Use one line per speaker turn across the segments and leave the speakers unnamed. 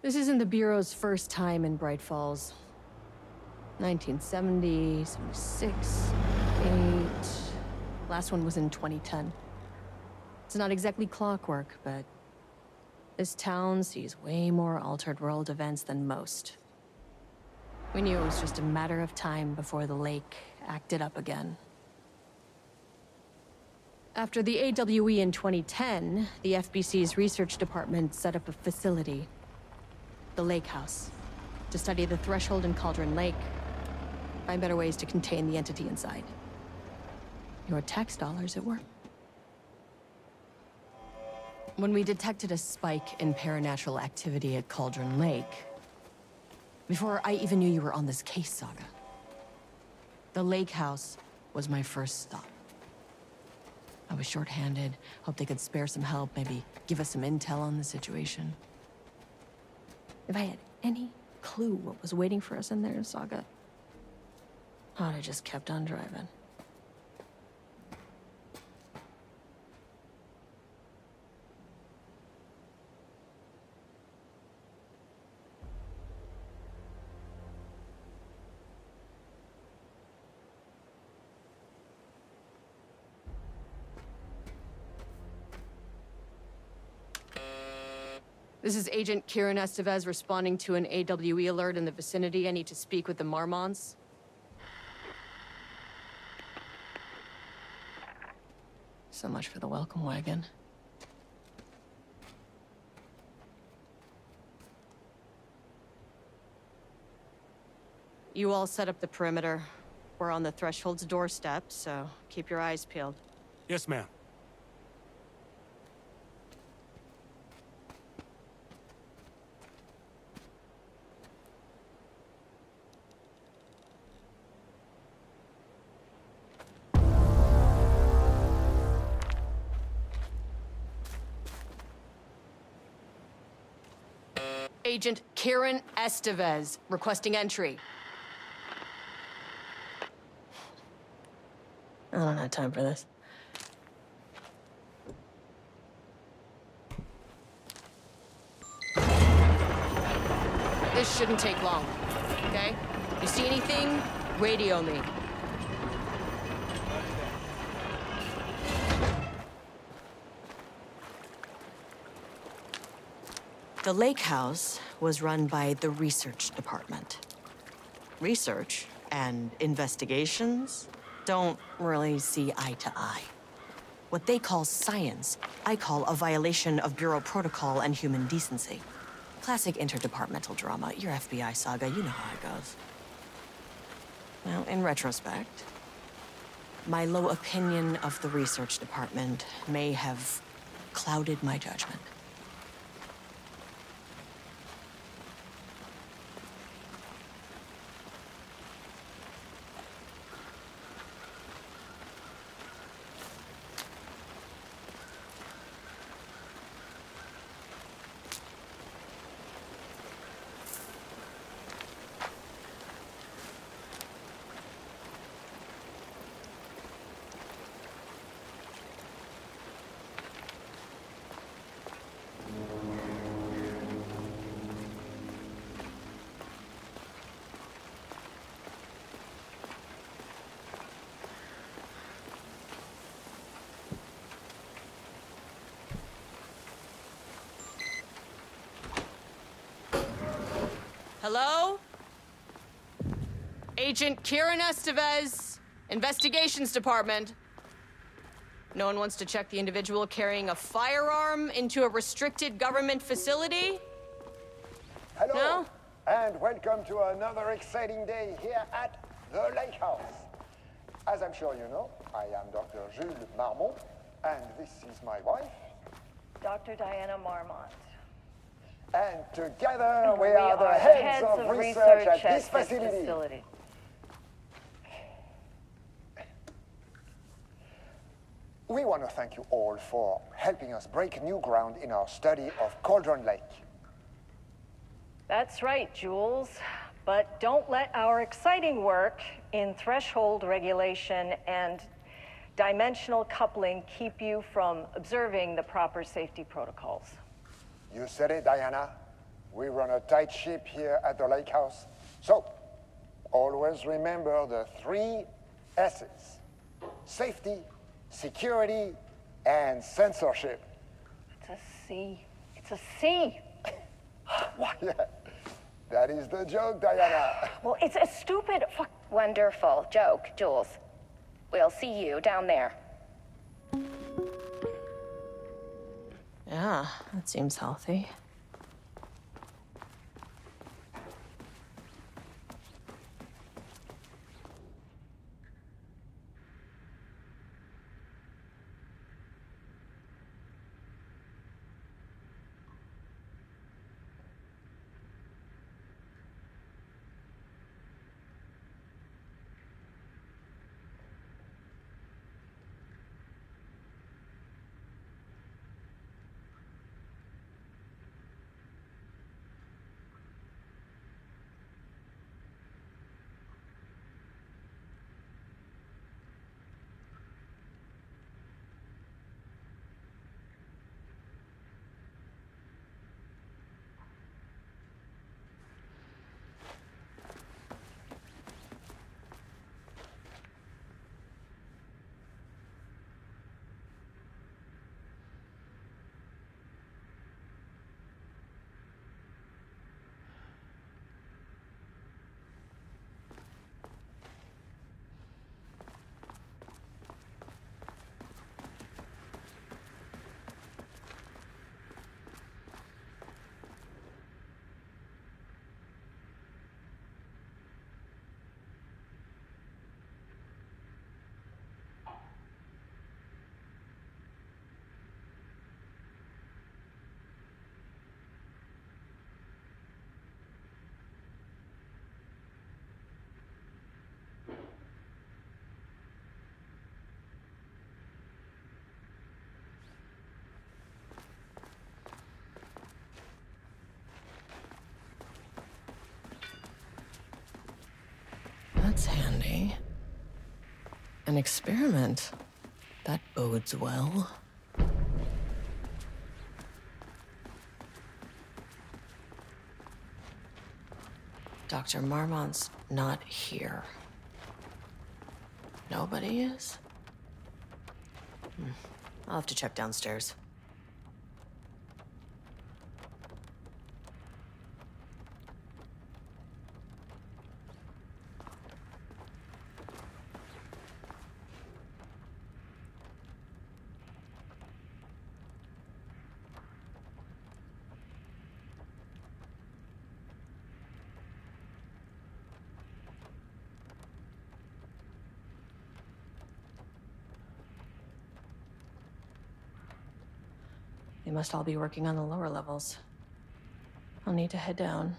This isn't the Bureau's first time in Bright Falls. 1970, 76, 8... Last one was in 2010. It's not exactly clockwork, but this town sees way more altered world events than most. We knew it was just a matter of time before the lake acted up again. After the AWE in 2010, the FBC's research department set up a facility, the Lake House, to study the threshold in Cauldron Lake, find better ways to contain the entity inside. Your tax dollars at work. When we detected a spike in paranatural activity at Cauldron Lake, before I even knew you were on this case, Saga, the Lake House was my first stop. I was short-handed, hoped they could spare some help, maybe give us some intel on the situation. If I had any clue what was waiting for us in there, Saga, I'd have just kept on driving. This is Agent Kiran Estevez responding to an AWE alert in the vicinity. I need to speak with the Marmonts. So much for the welcome wagon. You all set up the perimeter. We're on the threshold's doorstep, so keep your eyes peeled.
Yes, ma'am.
Agent Kiran Estevez, requesting entry. I don't have time for this. This shouldn't take long, okay? You see anything, radio me. The Lake House was run by the research department. Research and investigations don't really see eye to eye. What they call science, I call a violation of Bureau protocol and human decency. Classic interdepartmental drama. Your FBI saga, you know how it goes. Now, in retrospect, my low opinion of the research department may have clouded my judgment. Hello? Agent Kiran Estevez, Investigations Department. No one wants to check the individual carrying a firearm into a restricted government facility?
Hello,
no?
And welcome to another exciting day here at the Lake House. As I'm sure you know, I am Dr. Jules Marmont, and this is my wife,
Dr. Diana Marmont.
And together we are the heads of research at this facility. We want to thank you all for helping us break new ground in our study of Cauldron Lake.
That's right, Jules. But don't let our exciting work in threshold regulation and dimensional coupling keep you from observing the proper safety protocols.
You said it, Diana. We run a tight ship here at the lake house. So, always remember the 3 S's. Safety, security, and censorship.
It's a C. It's a C.
What? Yeah, that is the joke, Diana.
Well, it's a stupid fuck.
Wonderful joke, Jules. We'll see you down there.
Yeah, that seems healthy. That's handy. An experiment. That bodes well. Dr. Marmont's not here. Nobody is? I'll have to check downstairs. They must all be working on the lower levels. I'll need to head down.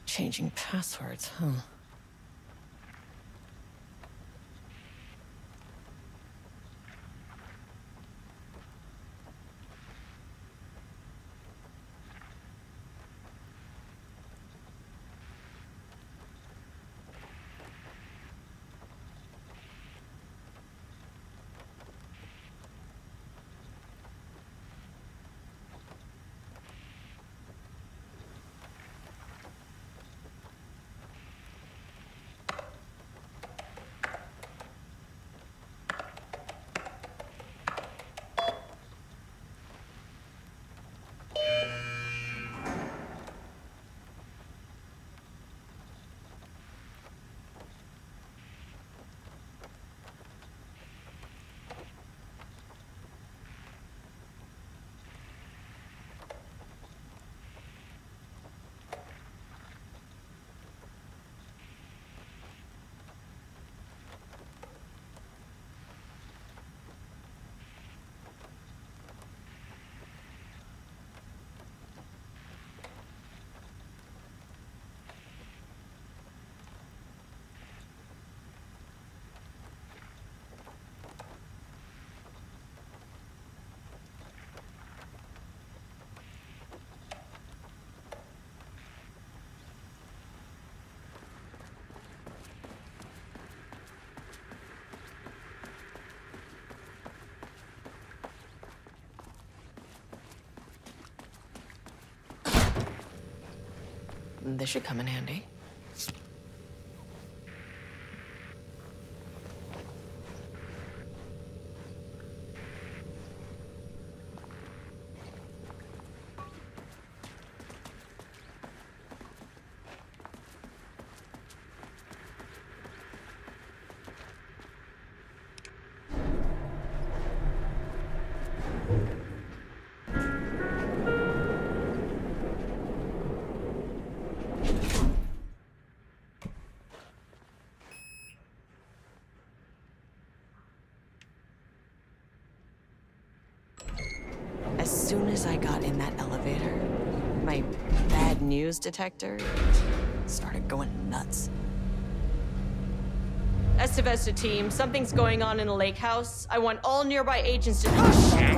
Changing passwords, huh? This should come in handy. As soon as I got in that elevator, my bad news detector started going nuts. Estevez to team, something's going on in the lake house. I want all nearby agents to... Oh, shit!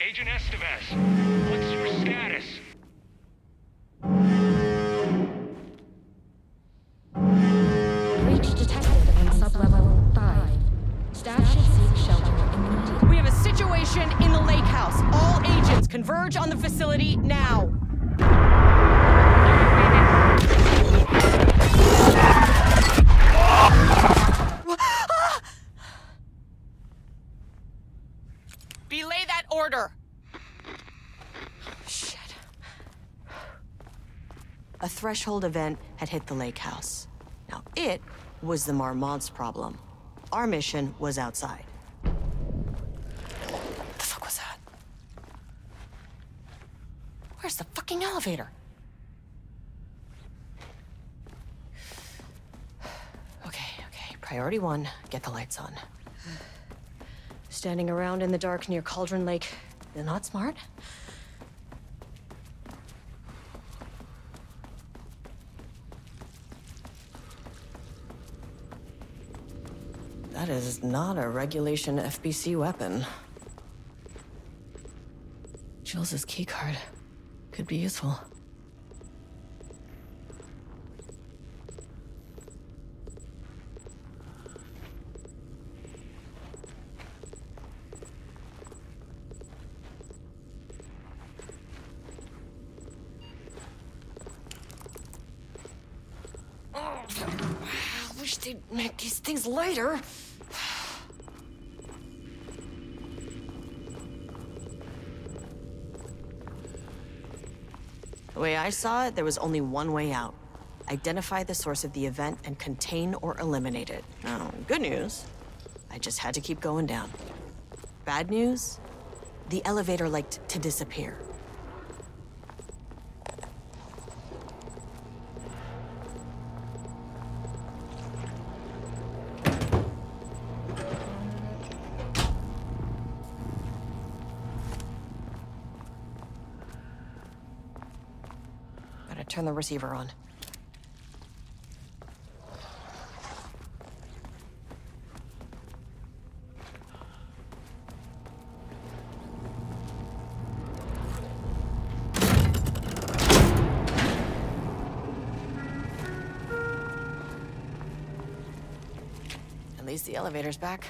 Agent Estevez, what's your status?
Breach detected on sublevel 5. Staff should seek shelter immediately.
We have a situation in the lake house. All agents converge on the facility now. Belay that order. Shit. A threshold event had hit the lake house. Now, it was the Marmonts' problem. Our mission was outside. What the fuck was that? Where's the fucking elevator? Okay. Priority 1, get the lights on. Standing around in the dark near Cauldron Lake, they're not smart. That is not a regulation FBC weapon. Jules' keycard could be useful. I wish they'd make these things lighter. The way I saw it, there was only one way out. Identify the source of the event and contain or eliminate it. Oh, good news. I just had to keep going down. Bad news? The elevator liked to disappear. Gotta turn the receiver on. At least the elevator's back.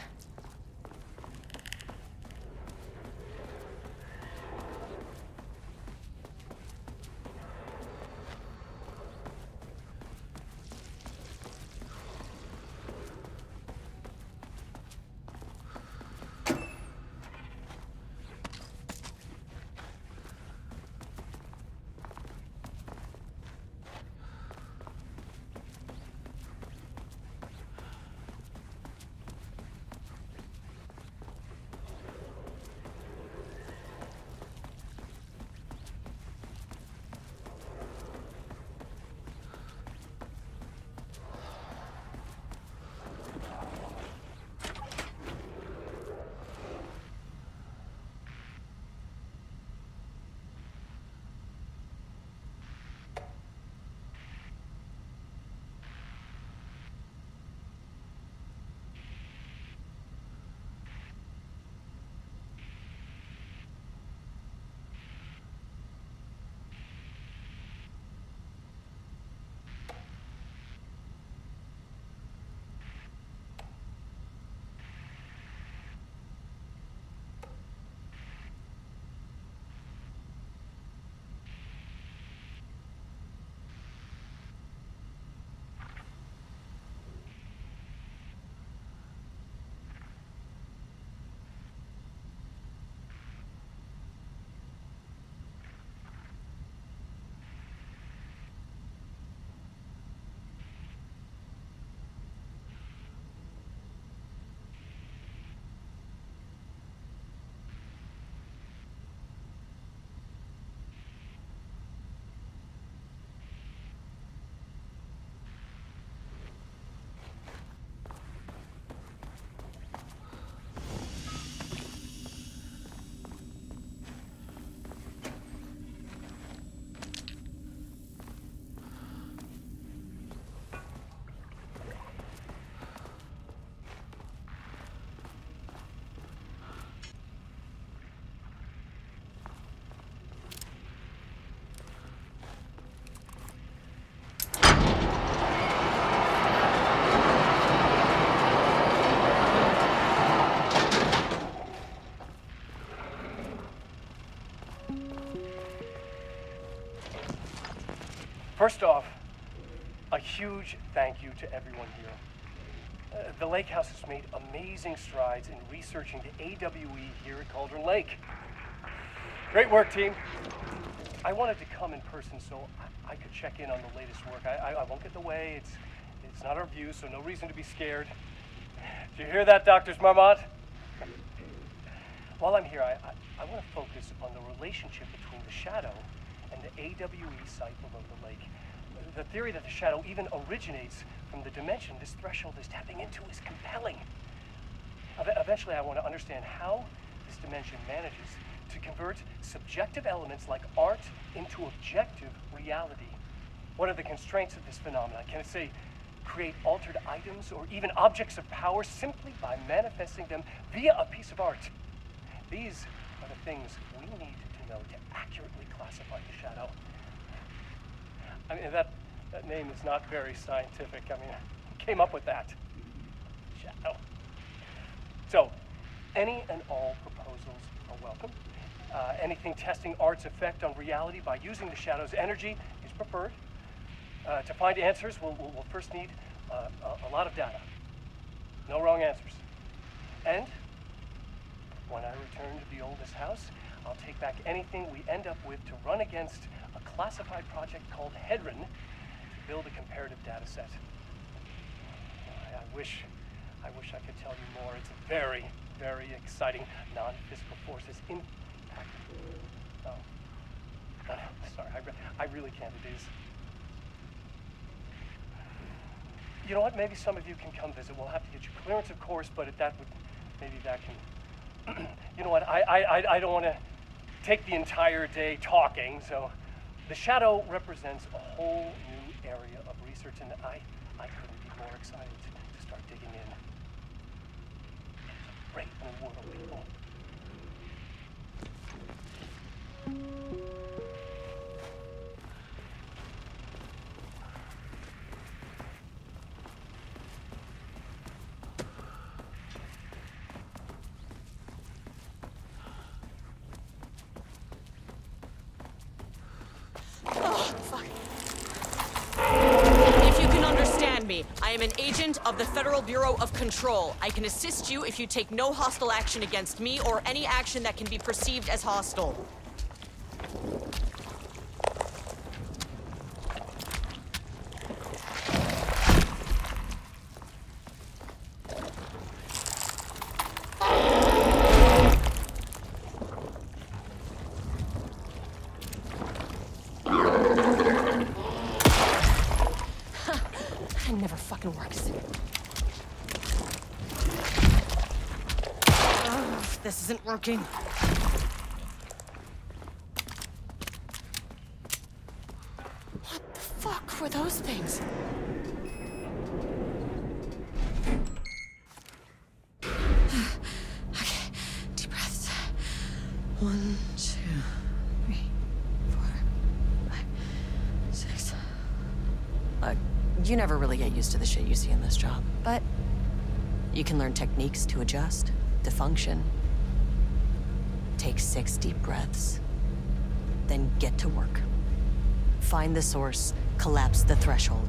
First off, a huge thank you to everyone here. The Lake House has made amazing strides in researching the AWE here at Cauldron Lake. Great work, team. I wanted to come in person so I could check in on the latest work. I won't get in the way. It's not our view, so no reason to be scared. Did you hear that, Drs. Marmont? While I'm here, I want to focus on the relationship between the shadow and the AWE site below the lake. The theory that the shadow even originates from the dimension this threshold is tapping into is compelling. Eventually, I want to understand how this dimension manages to convert subjective elements like art into objective reality. What are the constraints of this phenomenon? Can it, say, create altered items or even objects of power simply by manifesting them via a piece of art? These are the things we need to know to accurately classify the shadow. I mean, that name is not very scientific. I mean, who came up with that? Shadow. So, any and all proposals are welcome. Anything testing art's effect on reality by using the shadow's energy is preferred. To find answers, we'll first need a lot of data. No wrong answers. And when I return to the oldest house, I'll take back anything we end up with to run against a classified project called Hedron to build a comparative data set. I wish I could tell you more. It's a very, very exciting non-physical forces impact. Oh, sorry, I really can't. It is. You know what? Maybe some of you can come visit. We'll have to get you clearance, of course, but maybe that can. You know what? I don't want to take the entire day talking. So, the shadow represents a whole new area of research, and I couldn't be more excited to start digging in. It's a great new world, people.
I am an agent of the Federal Bureau of Control. I can assist you if you take no hostile action against me or any action that can be perceived as hostile.
This isn't working. What the fuck were those things? Okay, deep breaths. 1, 2, 3, 4, 5, 6.
Look, you never really get used to the shit you see in this job, but you can learn techniques to adjust, to function. Take 6 deep breaths, then get to work. Find the source, collapse the threshold.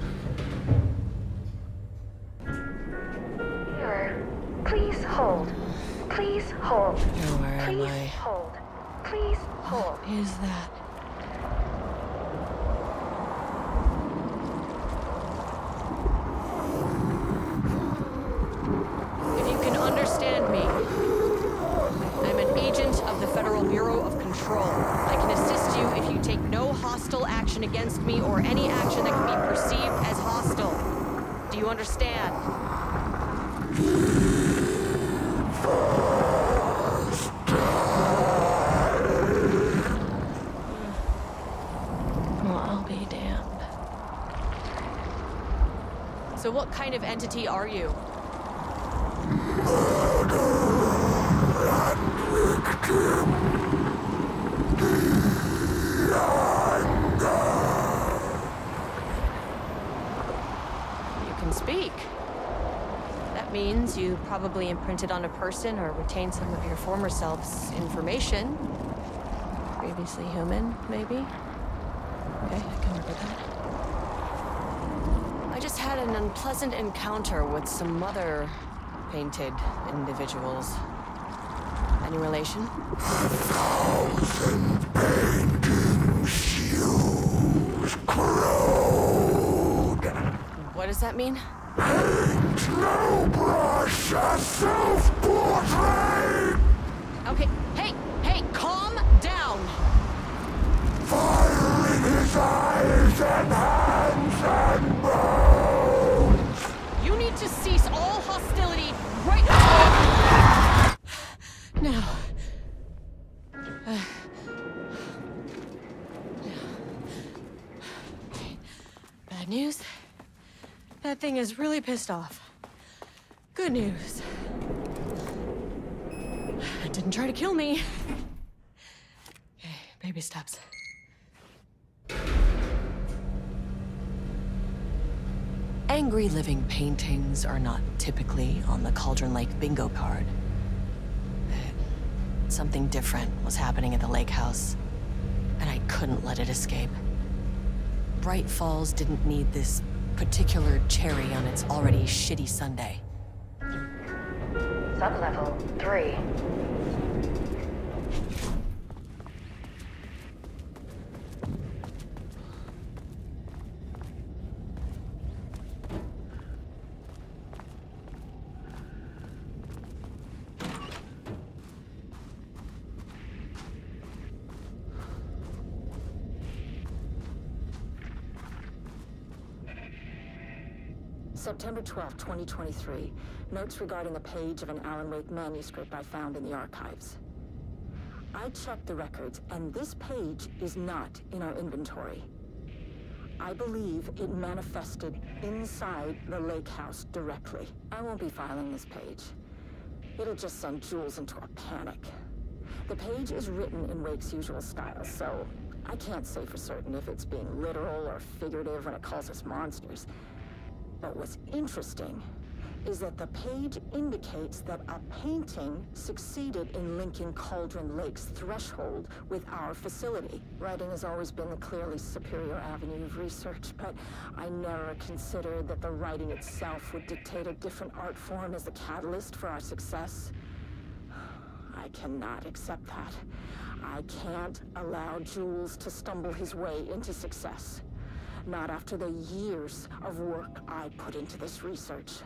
Here. Please hold. Please hold.
Where am I?
Please hold. Please hold.
What is that?
If you can understand me, I'm an agent of the Federal Bureau of Control. I can assist you if you take no hostile action against me or any action that can be perceived as hostile. Do you understand?
Well, I'll be damned.
So what kind of entity are you? You can speak. That means you probably imprinted on a person or retained some of your former self's information. Previously human, maybe? Okay, I can work with that. had an unpleasant encounter with some other painted individuals. Any relation?
1,000 paintings used corrode.
What does that mean?
Paint no brush, a self-portrait.
Okay, hey, calm down.
Fire in his eyes and hands and bones.
You need to cease all hostility right now. Bad news. That thing is really pissed off. Good news. It didn't try to kill me. Okay, baby steps. Angry living paintings are not typically on the Cauldron Lake bingo card. But something different was happening at the lake house, and I couldn't let it escape. Bright Falls didn't need this particular cherry on its already shitty sundae.
Sublevel 3.
September 12, 2023. Notes regarding a page of an Alan Wake manuscript I found in the archives. I checked the records, and this page is not in our inventory. I believe it manifested inside the lake house directly. I won't be filing this page. It'll just send Jules into a panic. The page is written in Wake's usual style, so I can't say for certain if it's being literal or figurative when it calls us monsters. But what's interesting is that the page indicates that a painting succeeded in linking Cauldron Lake's threshold with our facility. Writing has always been the clearly superior avenue of research, but I never considered that the writing itself would dictate a different art form as the catalyst for our success. I cannot accept that. I can't allow Jules to stumble his way into success. Not after the years of work I put into this research.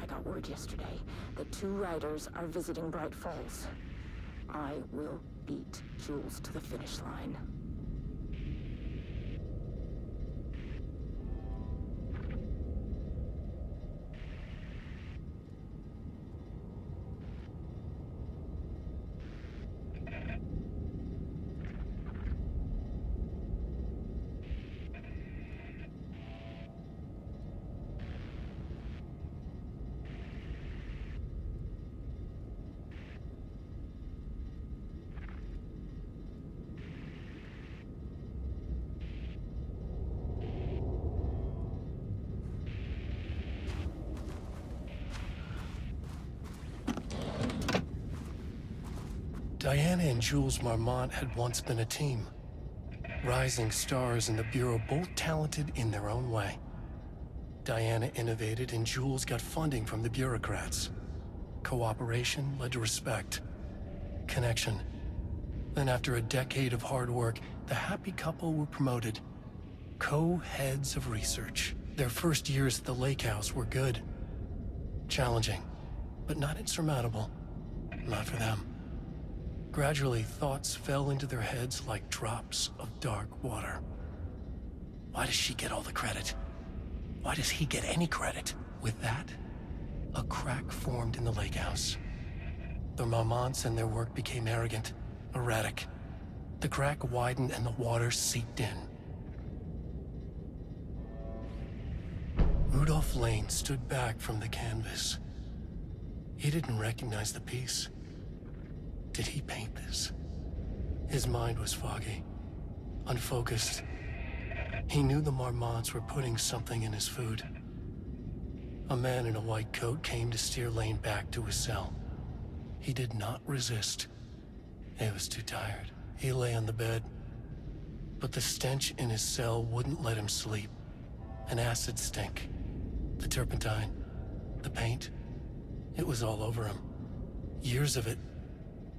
I got word yesterday that 2 writers are visiting Bright Falls. I will beat Jules to the finish line.
Diana and Jules Marmont had once been a team. Rising stars in the Bureau, both talented in their own way. Diana innovated and Jules got funding from the bureaucrats. Cooperation led to respect. Connection. Then after a decade of hard work, the happy couple were promoted. Co-heads of research. Their first years at the lake house were good. Challenging, but not insurmountable. Not for them. Gradually, thoughts fell into their heads like drops of dark water. Why does she get all the credit? Why does he get any credit? With that, a crack formed in the lake house. The Marmonts and their work became arrogant, erratic. The crack widened and the water seeped in. Rudolf Lane stood back from the canvas. He didn't recognize the piece. Did he paint this? His mind was foggy, unfocused. He knew the Marmonts were putting something in his food. A man in a white coat came to steer Lane back to his cell. He did not resist. He was too tired. He lay on the bed, but the stench in his cell wouldn't let him sleep.
An acid stink. The turpentine. The paint. It was all over him. Years of it.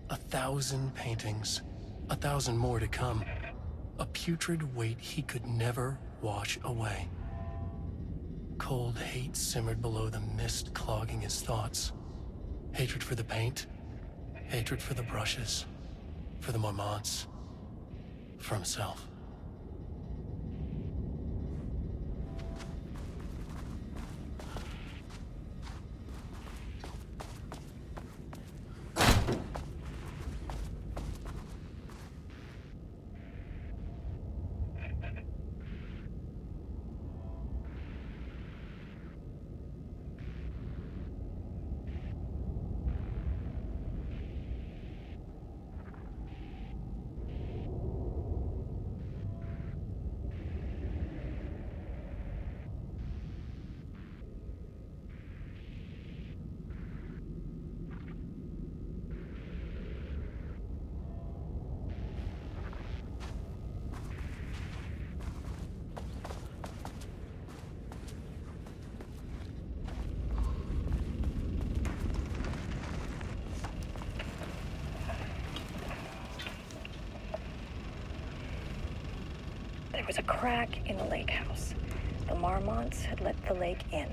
1,000 paintings. 1,000 more to come. A putrid weight he could never wash away. Cold hate simmered below the mist clogging his thoughts. Hatred for the paint. Hatred for the brushes. For the Marmonts. For himself.
There was a crack in the lake house. The Marmonts had let the lake in,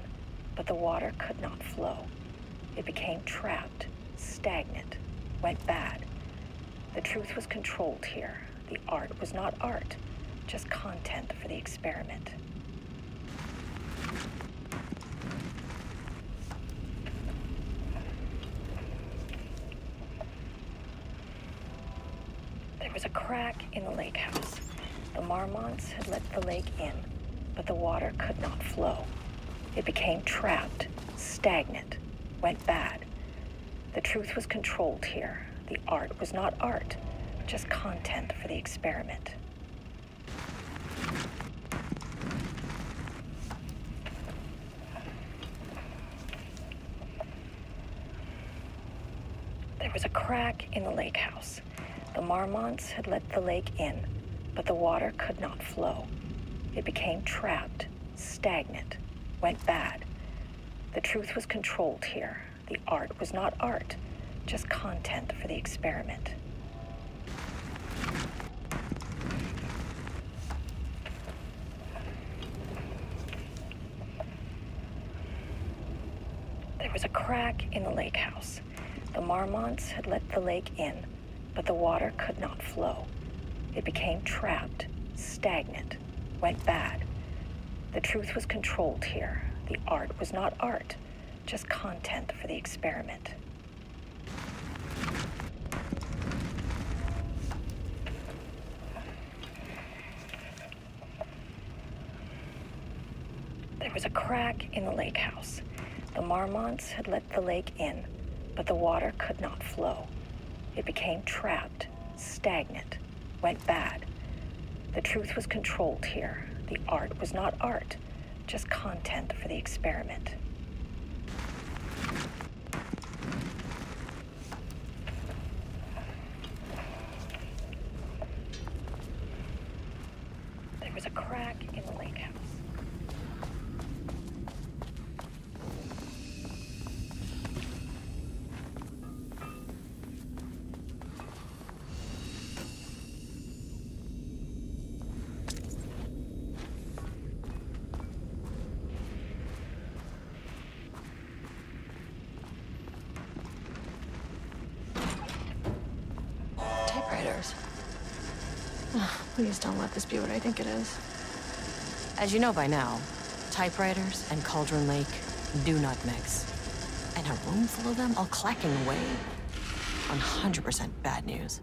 but the water could not flow. It became trapped, stagnant, went bad. The truth was controlled here. The art was not art, just content for the experiment. There was a crack in the lake house. The Marmonts had let the lake in, but the water could not flow. It became trapped, stagnant, went bad. The truth was controlled here. The art was not art, just content for the experiment. There was a crack in the lake house. The Marmonts had let the lake in, but the water could not flow. It became trapped, stagnant, went bad. The truth was controlled here. The art was not art, just content for the experiment. There was a crack in the lake house. The Marmonts had let the lake in, but the water could not flow. It became trapped, stagnant, went bad. The truth was controlled here. The art was not art, just content for the experiment. There was a crack in the lake house. The Marmonts had let the lake in, but the water could not flow. It became trapped, stagnant, went bad. The truth was controlled here. The art was not art, just content for the experiment. There was a crack in the lake house.
Please don't let this be what I think it is.
As you know by now, typewriters and Cauldron Lake do not mix. And a room full of them all clacking away? 100% bad news.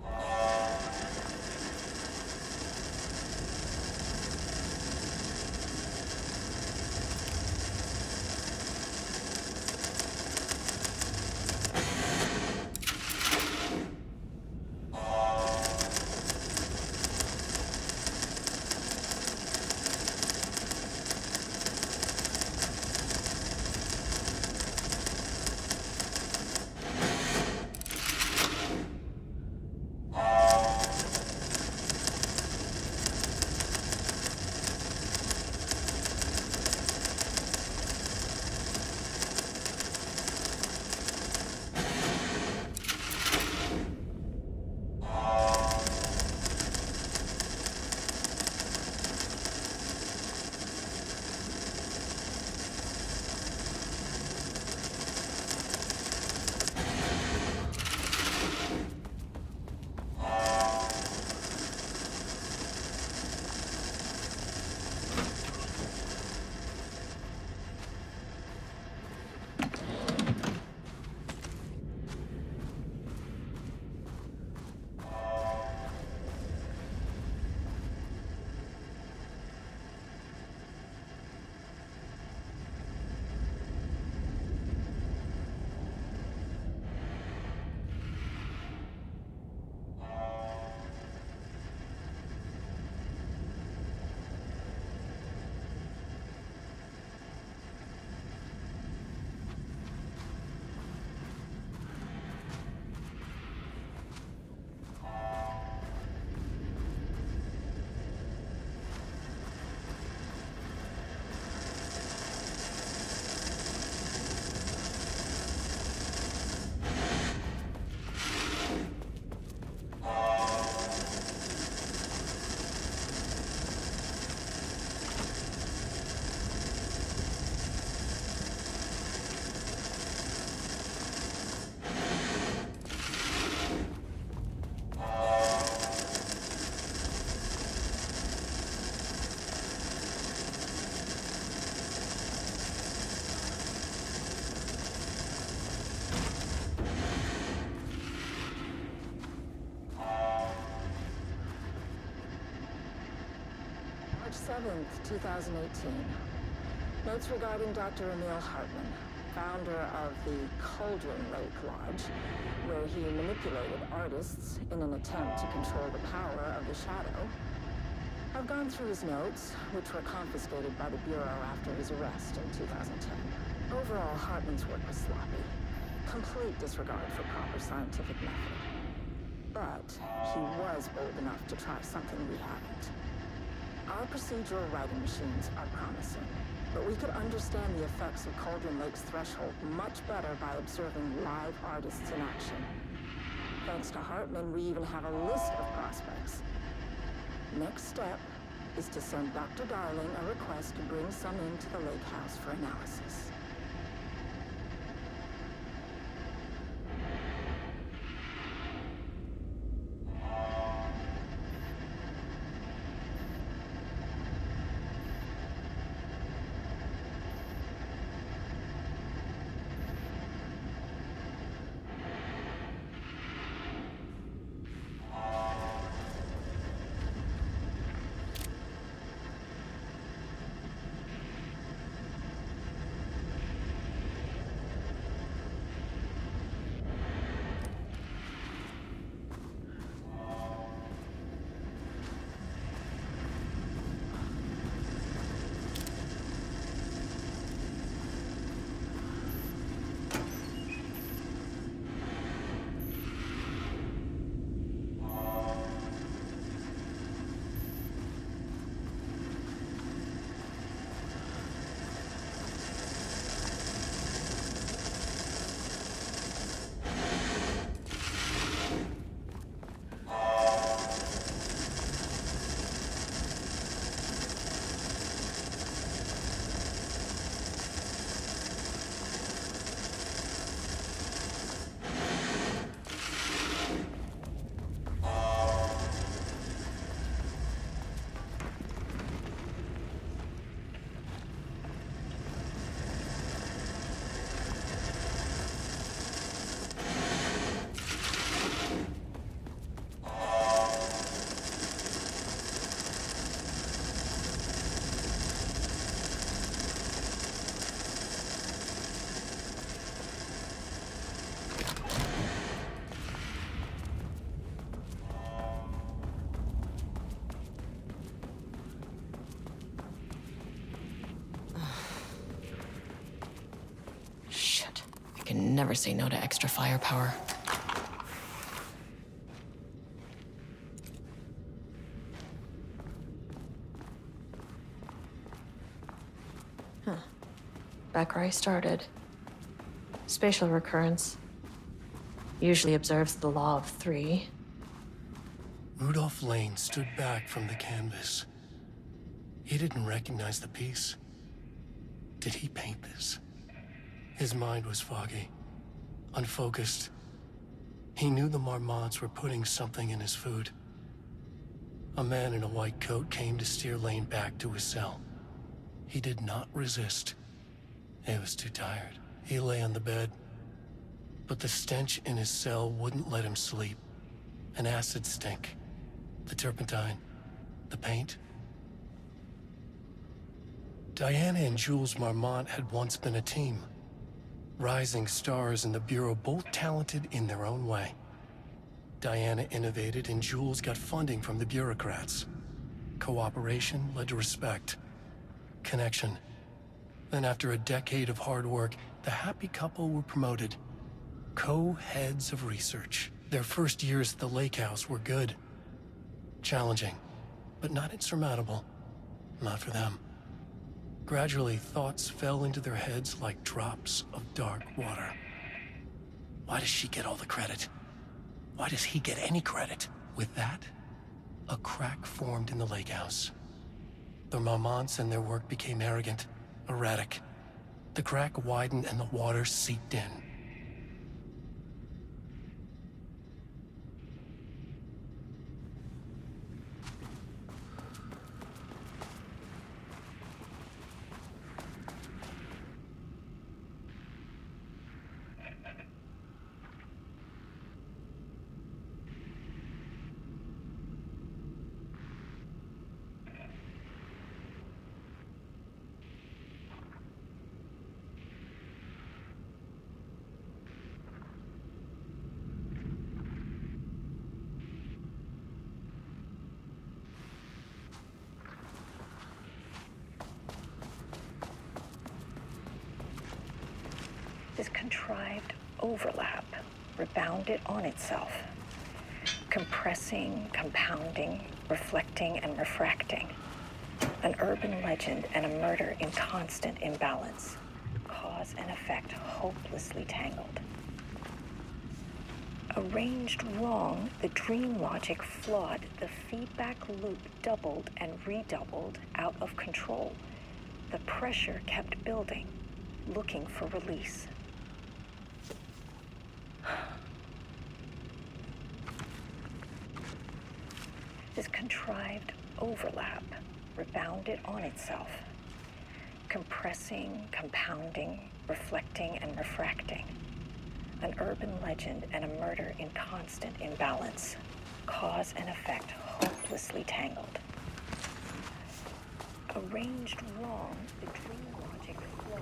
7th, 2018. Notes regarding Dr. Emil Hartman, founder of the Cauldron Lake Lodge, where he manipulated artists in an attempt to control the power of the Shadow. I've gone through his notes, which were confiscated by the Bureau after his arrest in 2010. Overall, Hartman's work was sloppy. Complete disregard for proper scientific method. But he was bold enough to try something we haven't. Our procedural writing machines are promising, but we could understand the effects of Cauldron Lake's threshold much better by observing live artists in action. Thanks to Hartman, we even have a list of prospects. Next step is to send Dr. Darling a request to bring some into the lake house for analysis.
I can never say no to extra firepower. Back where I started. Spatial recurrence. Usually observes the law of 3.
Rudolf Lane stood back from the canvas. He didn't recognize the piece. Did he paint this? His mind was foggy, unfocused. He knew the Marmonts were putting something in his food. A man in a white coat came to steer Lane back to his cell. He did not resist. He was too tired. He lay on the bed, but the stench in his cell wouldn't let him sleep. An acid stink. The turpentine. The paint. Diana and Jules Marmont had once been a team. Rising stars in the Bureau, both talented in their own way. Diana innovated and Jules got funding from the bureaucrats. Cooperation led to respect. Connection. Then after a decade of hard work, the happy couple were promoted. Co-heads of research. Their first years at the lake house were good. Challenging, but not insurmountable. Not for them. Gradually, thoughts fell into their heads like drops of dark water. Why does she get all the credit? Why does he get any credit? With that, a crack formed in the lake house. The Marmonts and their work became arrogant, erratic. The crack widened and the water seeped in.
This contrived overlap rebounded on itself, compressing, compounding, reflecting, and refracting. An urban legend and a murder in constant imbalance. Cause and effect hopelessly tangled. Arranged wrong, the dream logic flawed. The feedback loop doubled and redoubled, out of control. The pressure kept building, looking for release. This contrived overlap rebounded on itself, compressing, compounding, reflecting, and refracting. An urban legend and a murder in constant imbalance. Cause and effect hopelessly tangled. Arranged wrong, the dream logic flawed.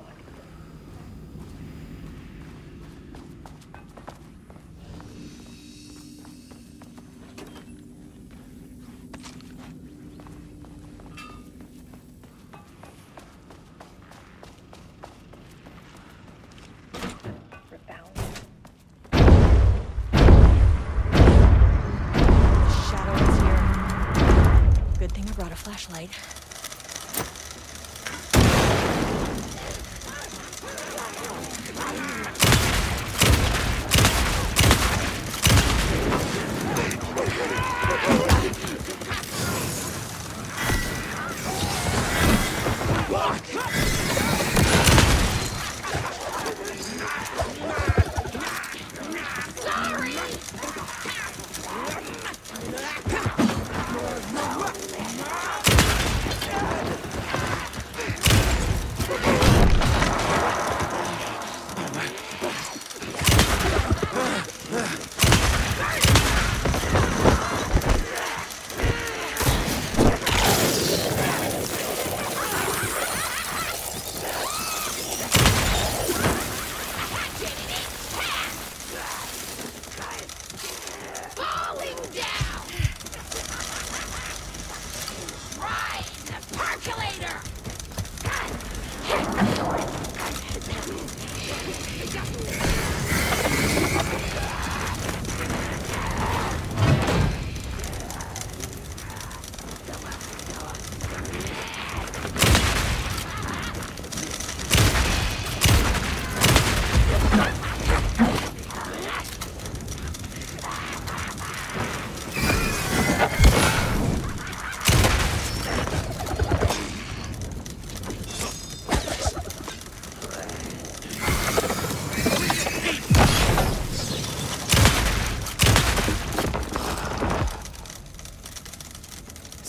Flashlight.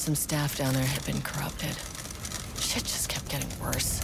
Some staff down there had been corrupted. Shit just kept getting worse.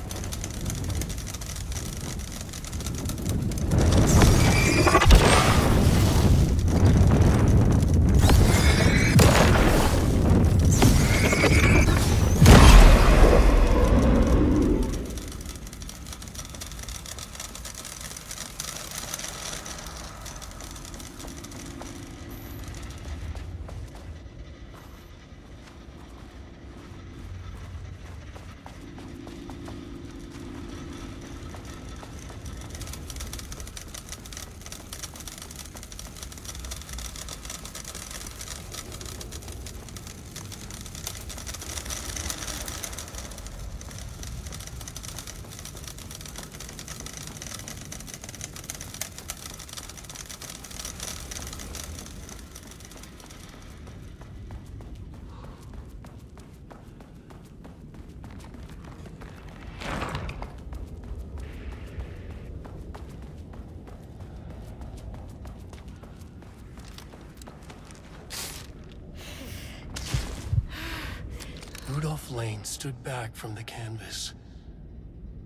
Rudolf Lane stood back from the canvas.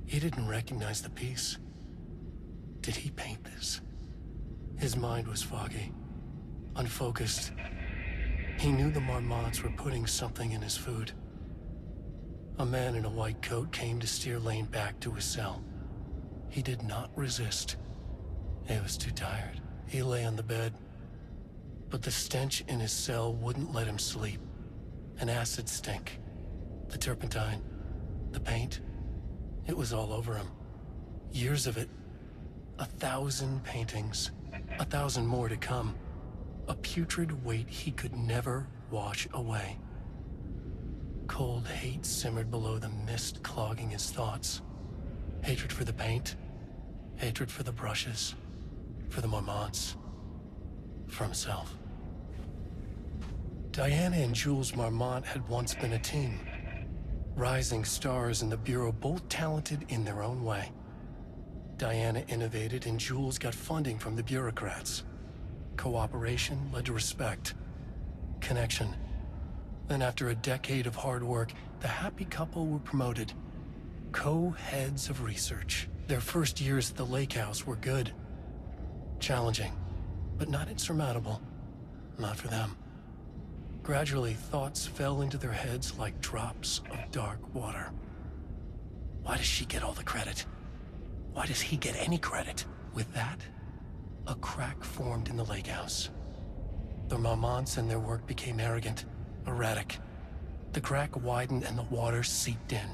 He didn't recognize the piece. Did he paint this? His mind was foggy, unfocused. He knew the Marmonts were putting something in his food. A man in a white coat came to steer Lane back to his cell. He did not resist. He was too tired. He lay on the bed, but the stench in his cell wouldn't let him sleep. An acid stink. The turpentine, the paint, it was all over him. Years of it, 1,000 paintings, 1,000 more to come. A putrid weight he could never wash away. Cold hate simmered below the mist clogging his thoughts. Hatred for the paint, hatred for the brushes, for the Marmonts, for himself. Diana and Jules Marmont had once been a team. Rising stars in the Bureau, both talented in their own way. Diana innovated and Jules got funding from the bureaucrats. Cooperation led to respect, connection. Then after a decade of hard work, the happy couple were promoted. Co-heads of research. Their first years at the lake house were good. Challenging, but not insurmountable. Not for them. Gradually, thoughts fell into their heads like drops of dark water. Why does she get all the credit? Why does he get any credit? With that, a crack formed in the lake house. The Marmonts and their work became arrogant, erratic. The crack widened and the water seeped in.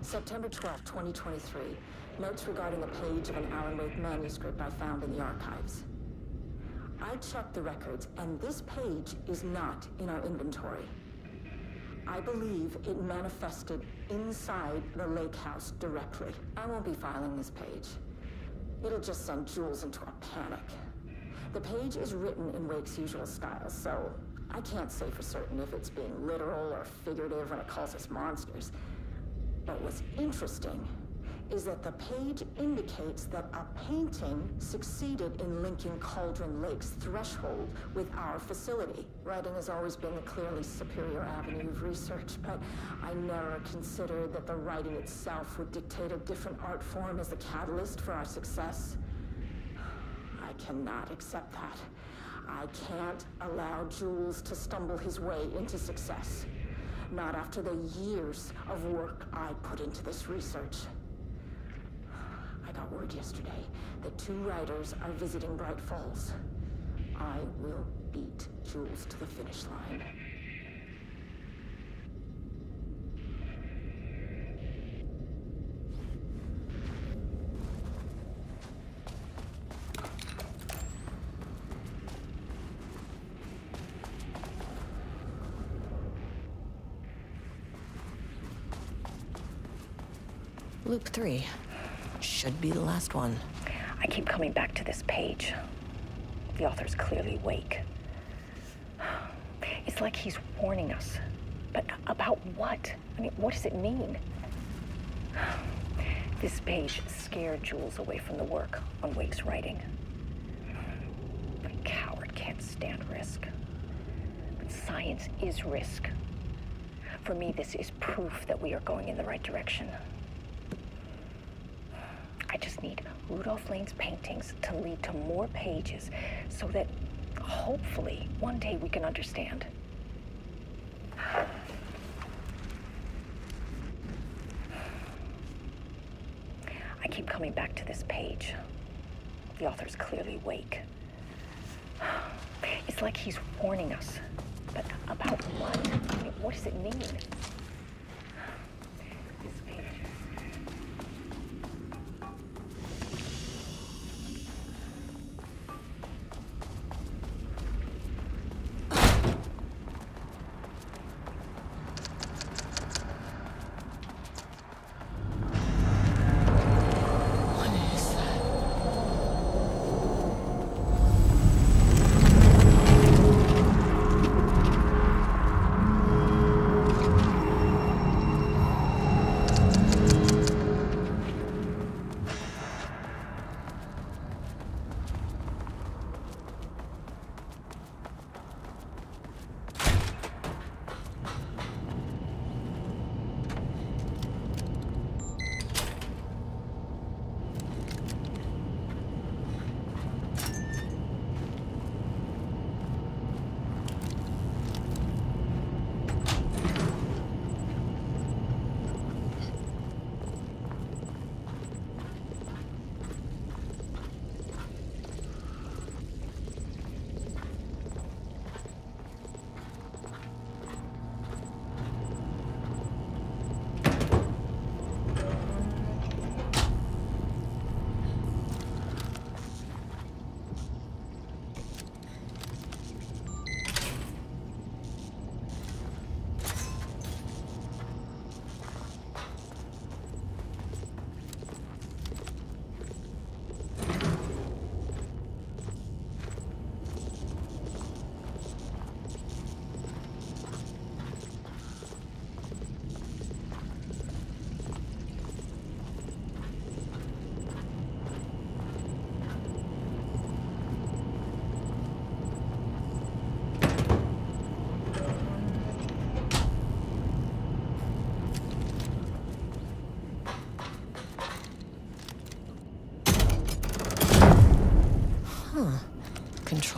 September 12, 2023. Notes regarding a page of an Alan Wake manuscript I found in the archives. I checked the records, and this page is not in our inventory. I believe it manifested inside the lake house directly. I won't be filing this page. It'll just send Jules into a panic. The page is written in Wake's usual style, so I can't say for certain if it's being literal or figurative when it calls us monsters. But what's interesting is that the page indicates that a painting succeeded in linking Cauldron Lake's threshold with our facility. Writing has always been the clearly superior avenue of research, but I never considered that the writing itself would dictate a different art form as the catalyst for our success. I cannot accept that. I can't allow Jules to stumble his way into success. Not after the years of work I put into this research. I got word yesterday that 2 writers are visiting Bright Falls. I will beat Jules to the finish line.
Loop 3. Should be the last one.
I keep coming back to this page. The author's clearly Wake. It's like he's warning us. But about what? I mean, what does it mean? This page scared Jules away from the work on Wake's writing. A coward can't stand risk. But science is risk. For me, this is proof that we are going in the right direction. I just need Rudolf Lane's paintings to lead to more pages so that hopefully one day we can understand. I keep coming back to this page. The author's clearly Wake. It's like he's warning us. But about what? I mean, what does it mean?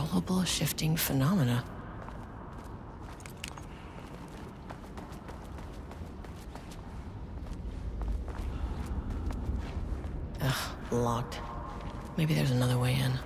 Controllable shifting phenomena. Ugh, locked. Maybe there's another way in.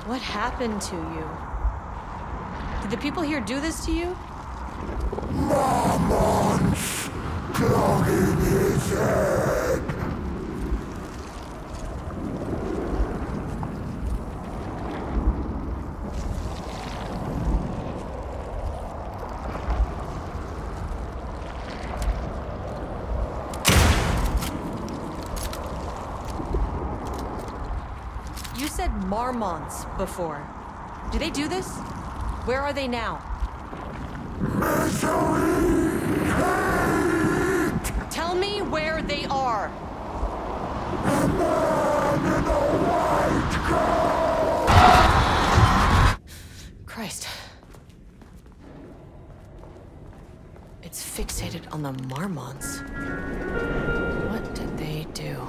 What happened to you? Did the people here do this to you?
Marmonts! Clogging his head!
You said Marmonts before. Do they do this? Where are they now?
Misery! Hate!
Tell me where they are!
A man in a white coat!
Christ. It's fixated on the Marmonts. What did they do?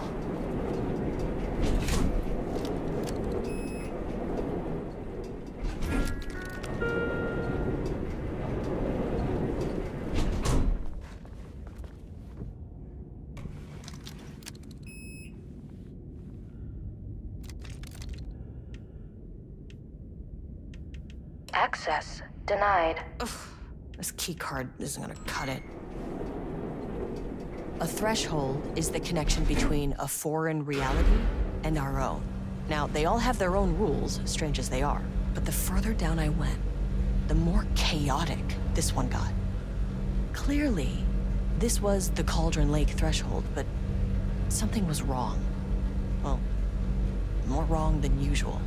Access denied.
Ugh, this keycard isn't gonna cut it. A threshold is the connection between a foreign reality and our own. Now, they all have their own rules, strange as they are. But the further down I went, the more chaotic this one got. Clearly, this was the Cauldron Lake threshold, but something was wrong. Well, more wrong than usual.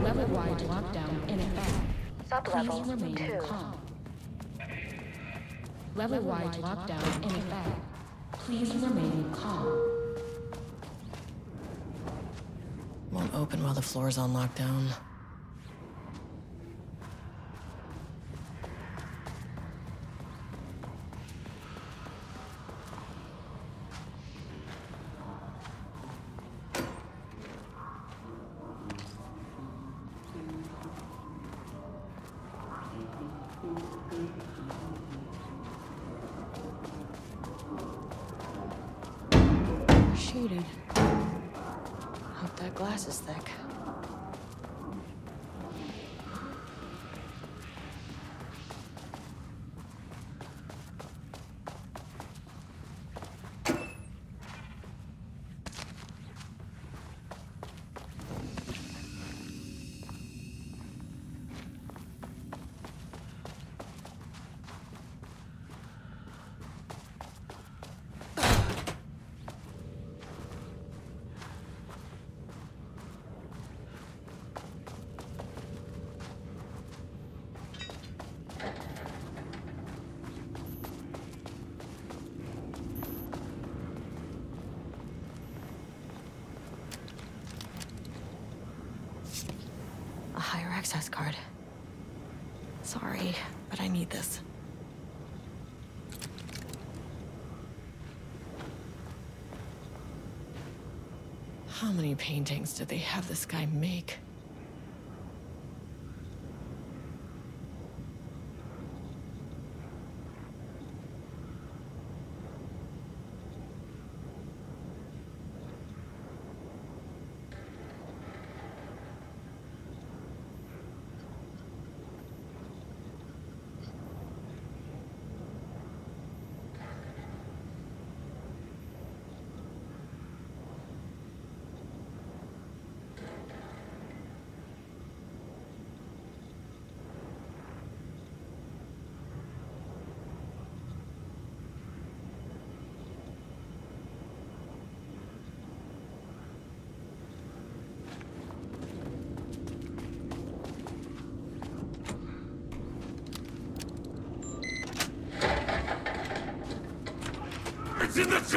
Level-wide lockdown in effect.
Sublevel
Please remain
2.
calm. Level-wide lockdown in effect. Please remain calm.
Won't open while the floor's on lockdown. Sheeted. Hope that glass is thick. A higher access card. Sorry, but I need this. How many paintings did they have this guy make?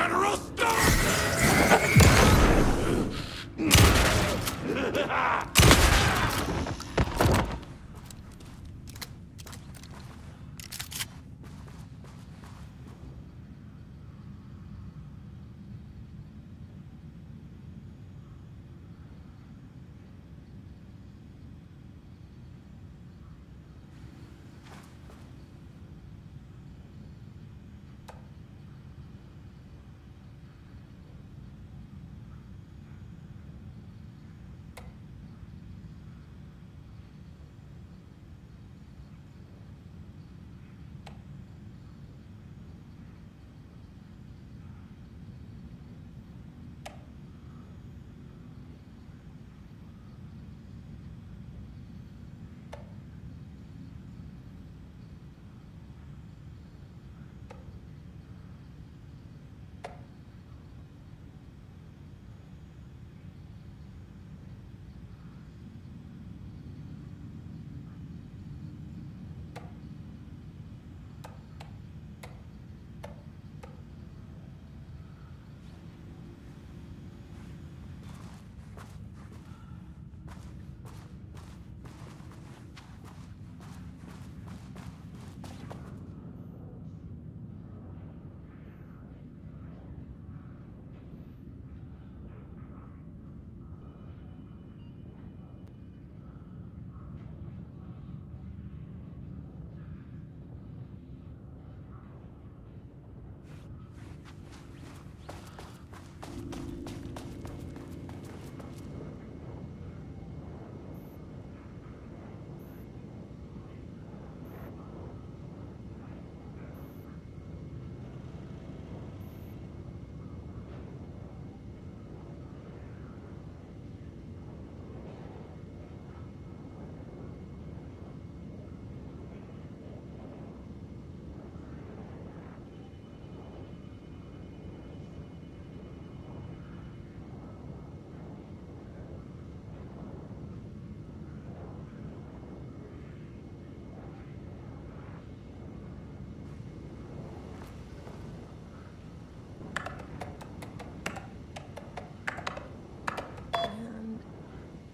General Stone!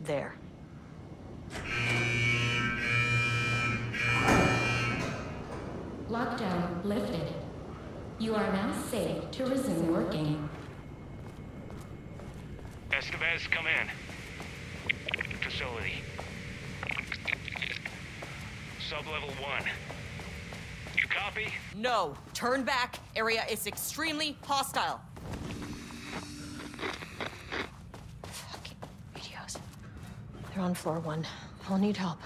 There.
Lockdown lifted. You are now safe to resume working.
Estevez, come in. Facility. Sub-level 1. You copy?
No. Turn back. Area is extremely hostile. Fucking radios. They're on floor 1. I'll need help.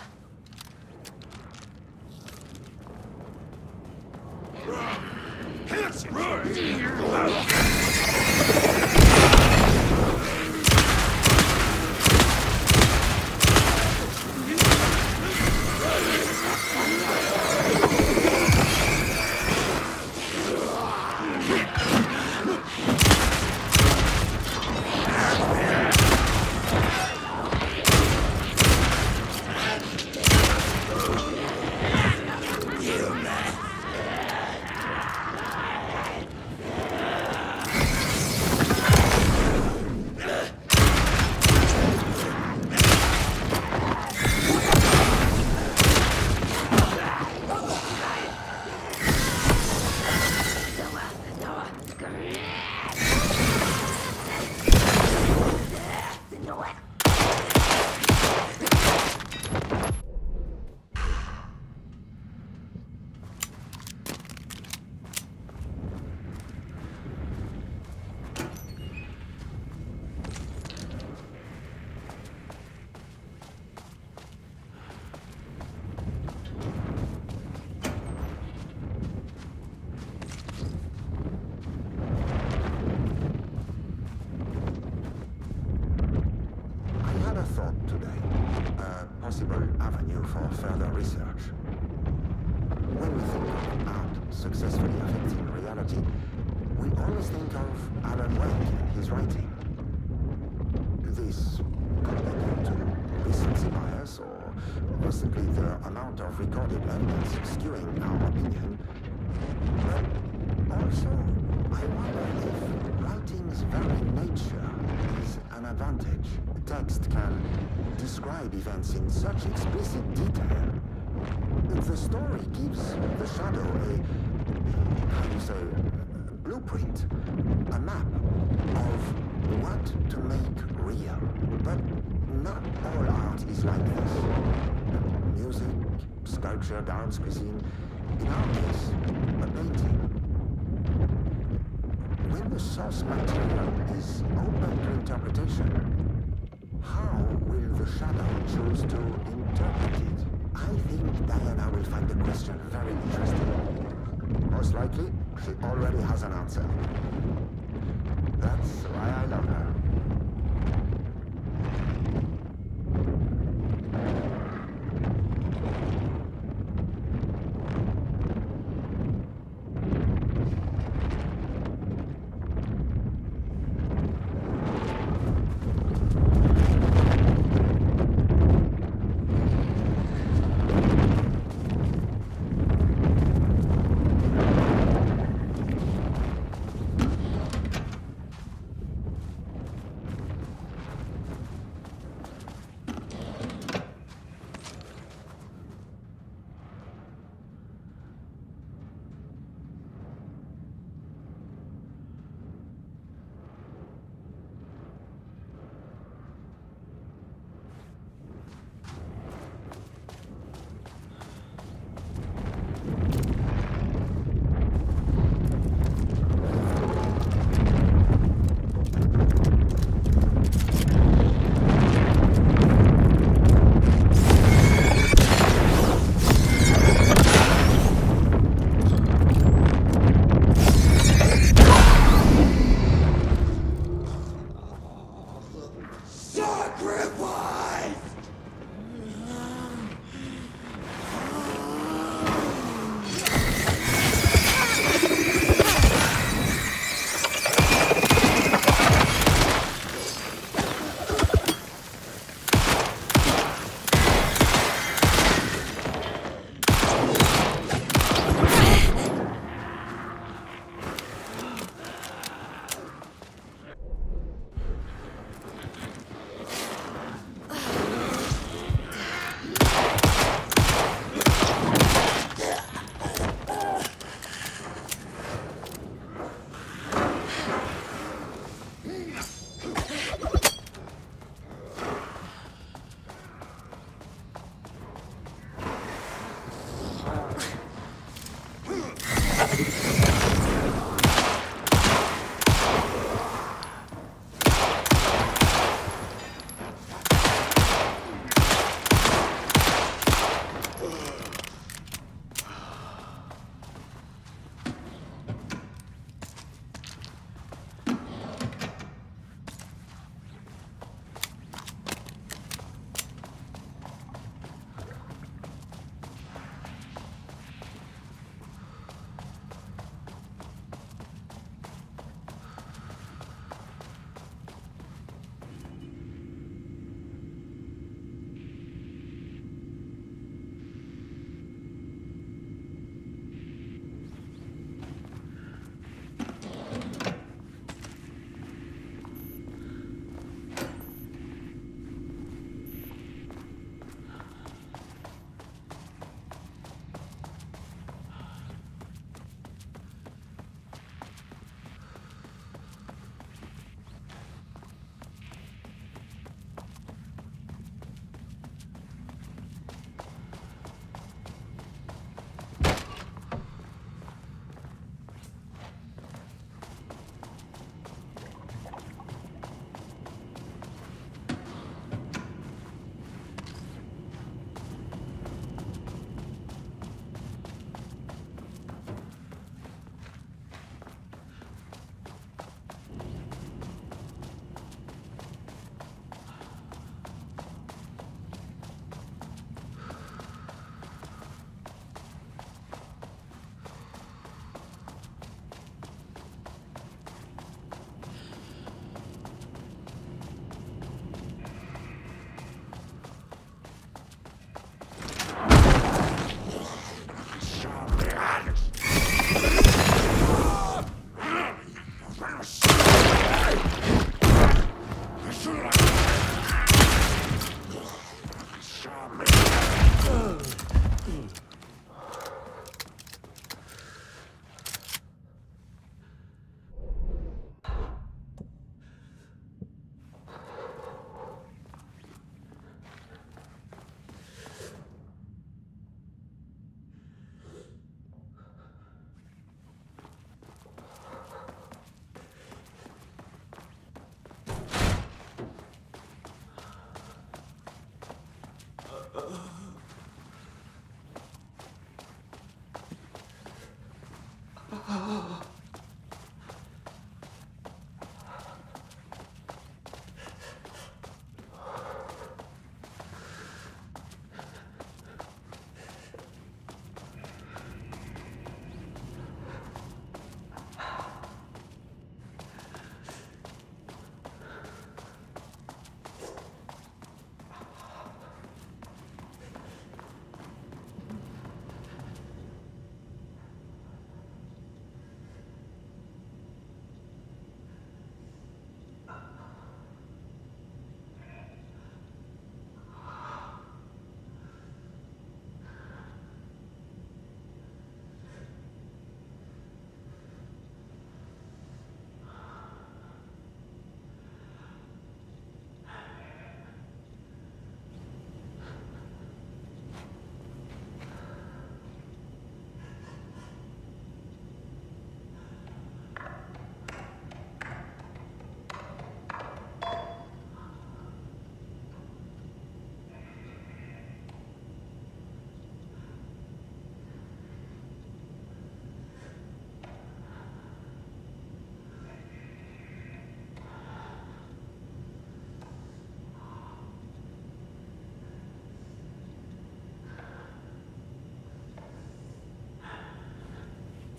Avenue for further research. When we think of art successfully affecting reality, we always think of Alan Wake and his writing. This could be due to recency bias or simply the amount of recorded evidence skewing our opinion. But also, I wonder if thing's very nature is an advantage. Text can describe events in such explicit detail. The story gives the shadow a blueprint, a map of what to make real. But not all art is like this. Music, sculpture, dance, cuisine. In our case, a painting. When the source material is open to interpretation, how will the shadow choose to interpret it? I think Diana will find the question very interesting. Most likely, she already has an answer. That's why I love her.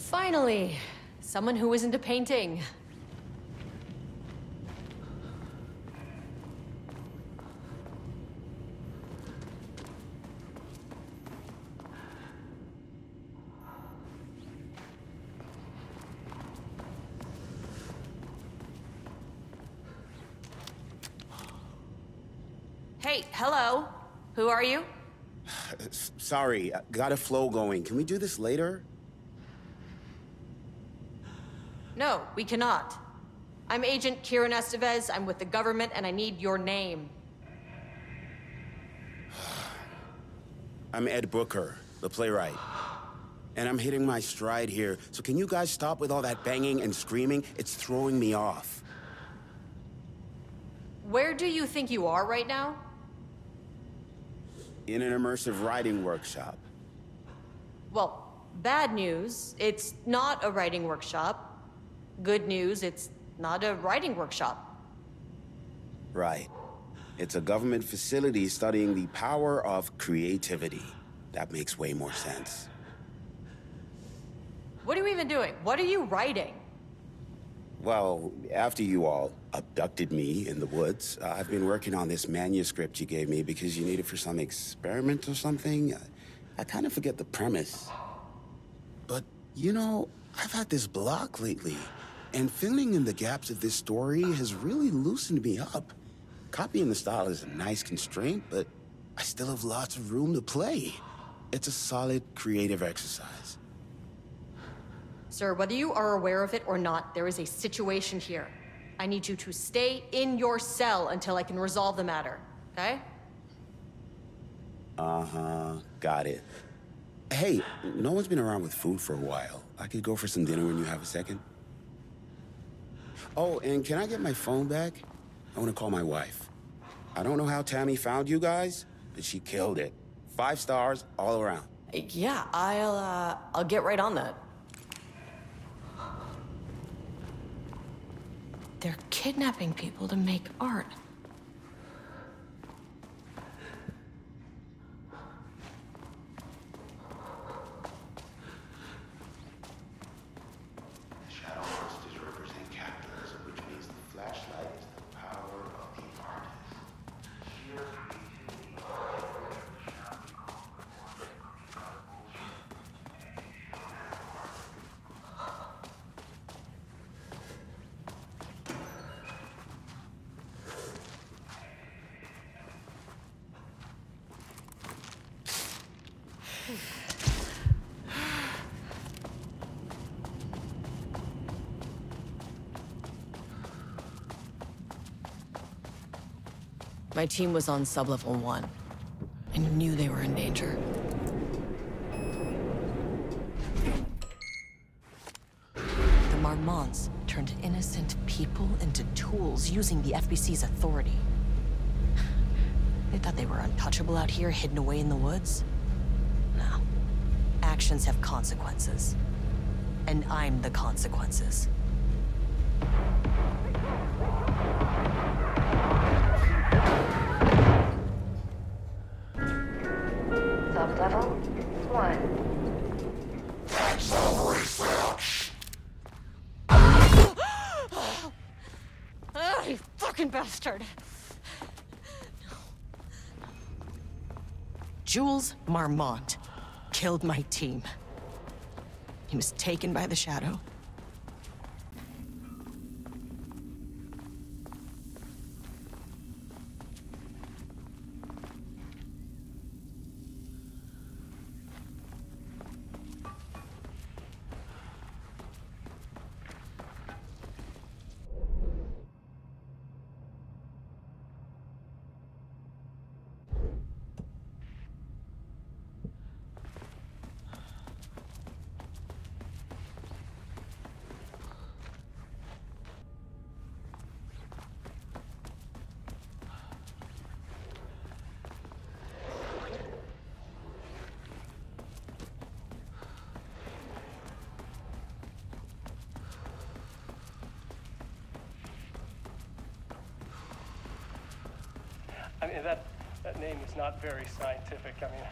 Finally, someone who isn't a painting. Hey, hello. Who are you?
Sorry, got a flow going. Can we do this later?
No, we cannot. I'm Agent Kiran Estevez. I'm with the government, and I need your name.
I'm Ed Brooker, the playwright. And I'm hitting my stride here, so can you guys stop with all that banging and screaming? It's throwing me off.
Where do you think you are right now?
In an immersive writing workshop.
Well, bad news, it's not a writing workshop. Good news, it's not a writing workshop.
Right. It's a government facility studying the power of creativity. That makes way more sense.
What are you even doing? What are you writing?
Well, after you all abducted me in the woods, I've been working on this manuscript you gave me because you need it for some experiment or something. I kind of forget the premise. But, you know, I've had this block lately, and filling in the gaps of this story has really loosened me up. Copying the style is a nice constraint, but I still have lots of room to play. It's a solid creative exercise.
Sir, whether you are aware of it or not, there is a situation here. I need you to stay in your cell until I can resolve the matter, okay?
Uh-huh, got it. Hey, no one's been around with food for a while. I could go for some dinner when you have a second. Oh, and can I get my phone back? I want to call my wife. I don't know how Tammy found you guys, but she killed it. 5 stars all around.
Yeah, I'll get right on that. They're kidnapping people to make art.
Shadow monsters represent capitalism, which means the flashlight is the power of the artist.
My team was on sublevel 1, and knew they were in danger. The Marmonts turned innocent people into tools using the FBC's authority. They thought they were untouchable out here, hidden away in the woods? No. Actions have consequences. And I'm the consequences.
Sublevel 1.
That's the research!
Oh, you fucking bastard! Jules Marmont killed my team. He was taken by the Shadow.
I mean, that name is not very scientific. I mean,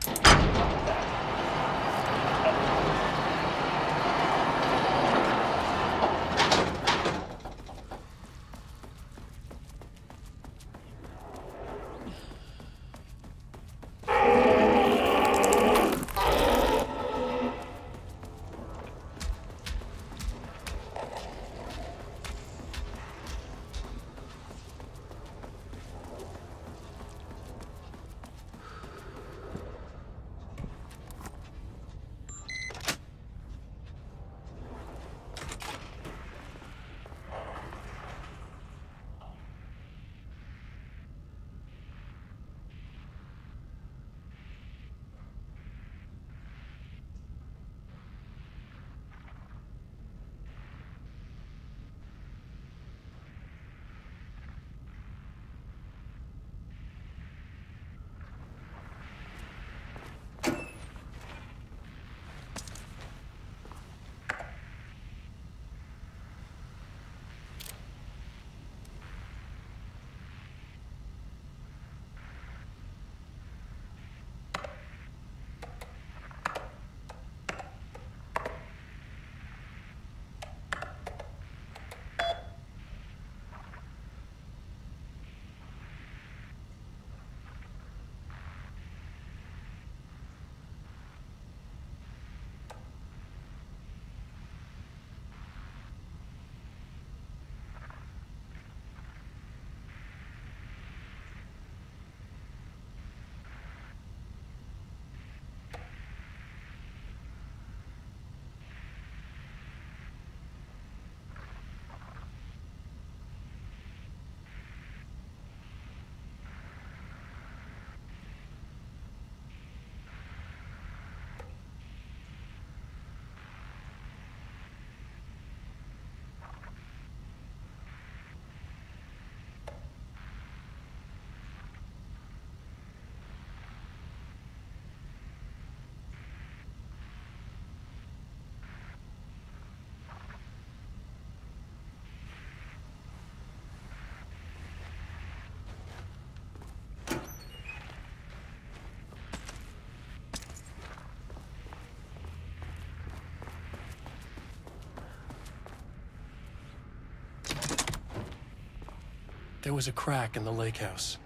There was a crack in the lake house.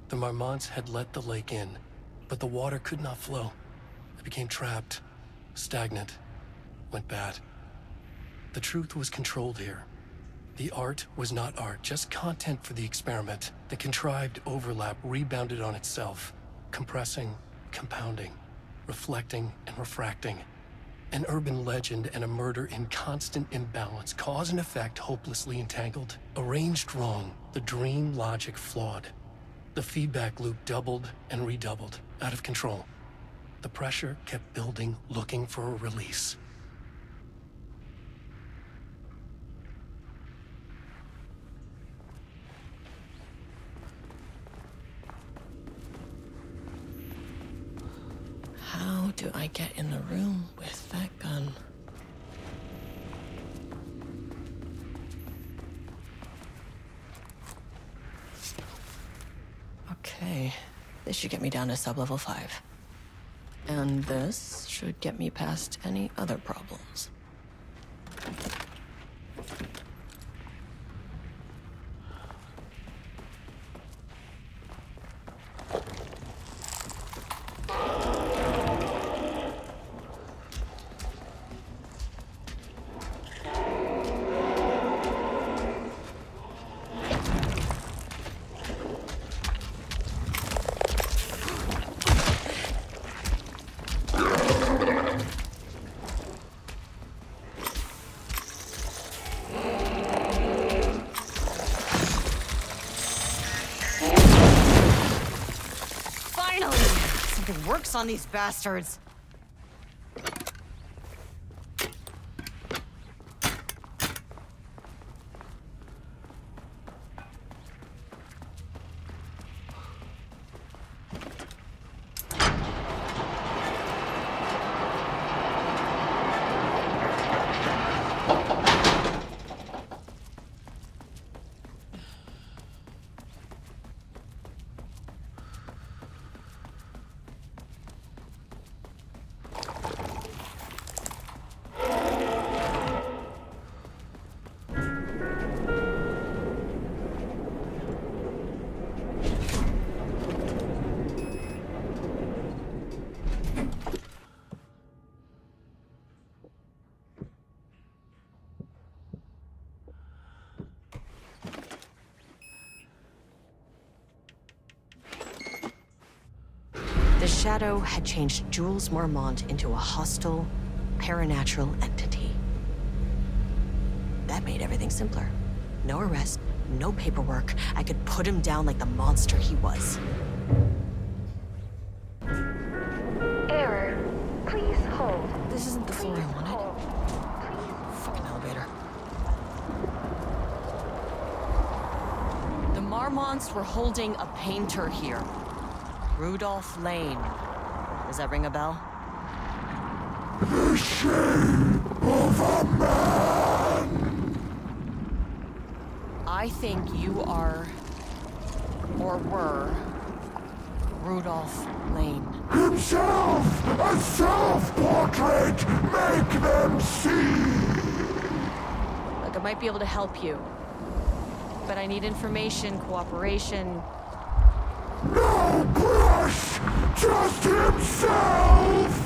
The Marmonts had let the lake in, but the water could not flow. It became trapped, stagnant, went bad. The truth was controlled here. The art was not art, just content for the experiment. The contrived overlap rebounded on itself, compressing, compounding, reflecting and refracting. An urban legend and a murder in constant imbalance, cause and effect hopelessly entangled. Arranged wrong, the dream logic flawed. The feedback loop doubled and redoubled, out of control. The pressure kept building, looking for a release.
How do I get in the room with that gun? Okay, this should get me down to sub-level 5. And this should get me past any other problems. Works on these bastards. The Shadow had changed Jules Marmont into a hostile, paranatural entity. That made everything simpler. No arrest, no paperwork. I could put him down like the monster he was.
Error. Please hold.
This isn't the floor I wanted. Fucking elevator. The Marmonts were holding a painter here. Rudolf Lane. Does that ring a bell?
The shape of a man!
I think you are, or were, Rudolf Lane.
Himself! A self-portrait! Make them see!
Look, I might be able to help you. But I need information, cooperation.
No brush! Just himself!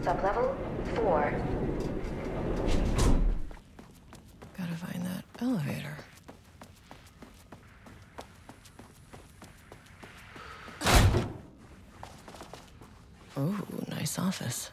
Sublevel 4.
Gotta find that elevator. Ooh, nice office.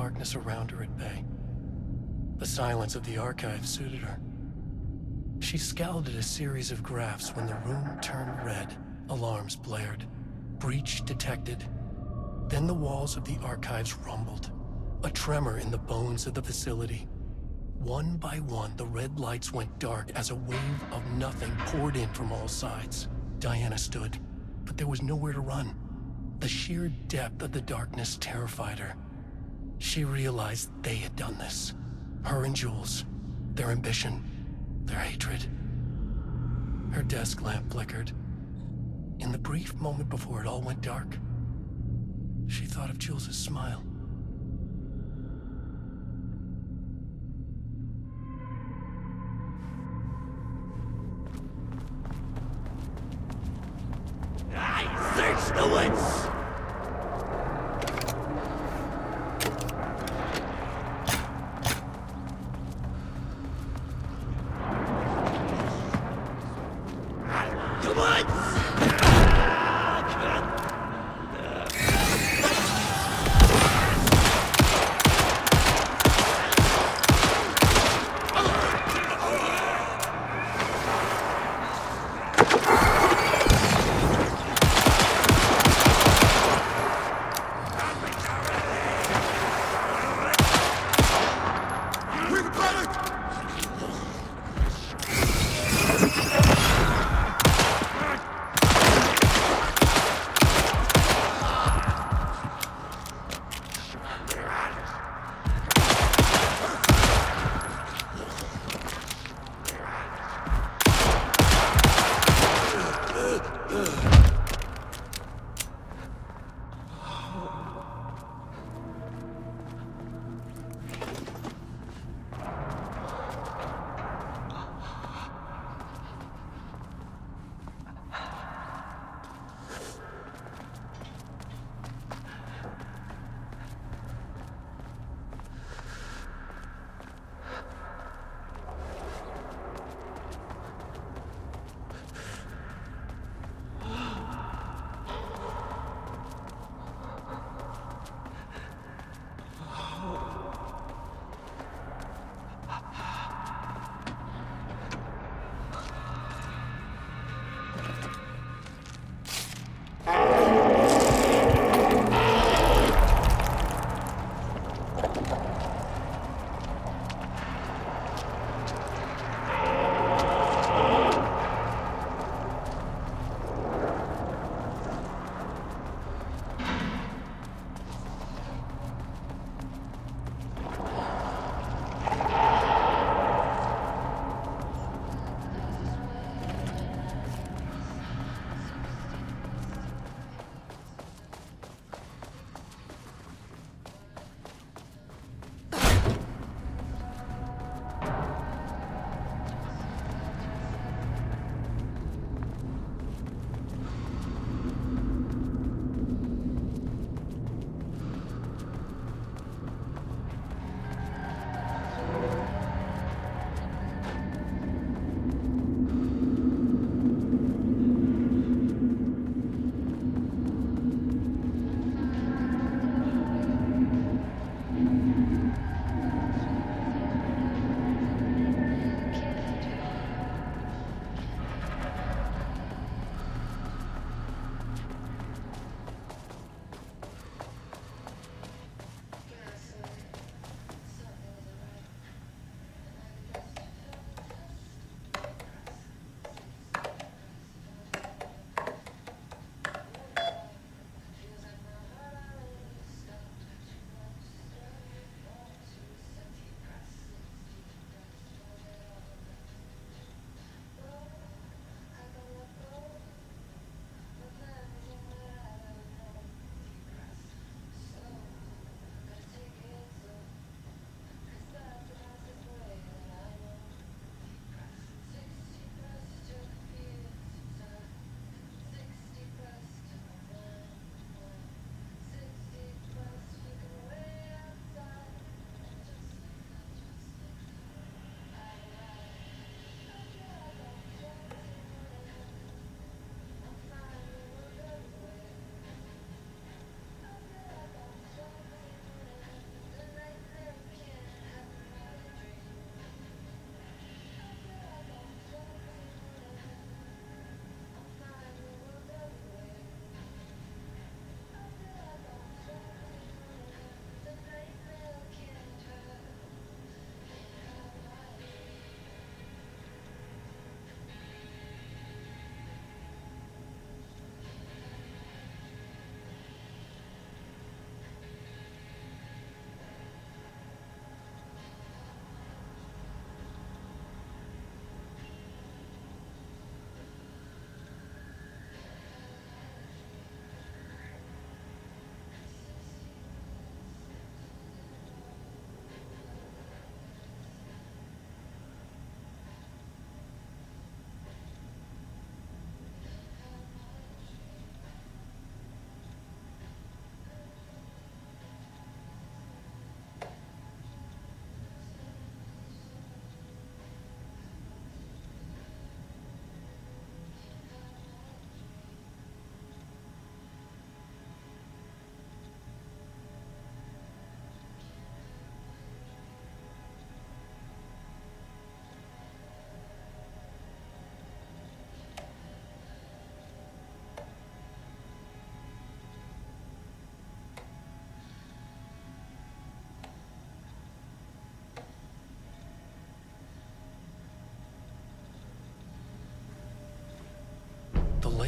darkness around her at bay. The silence of the archive suited her. She scowled at a series of graphs when the room turned red. Alarms blared. Breach detected. Then the walls of the archives rumbled. A tremor in the bones of the facility. One by one, the red lights went dark as a wave of nothing poured in from all sides. Diana stood, but there was nowhere to run. The sheer depth of the darkness terrified her. She realized they had done this. Her and Jules. Their ambition. Their hatred. Her desk lamp flickered. In the brief moment before it all went dark, she thought of Jules' smile.
I search the woods!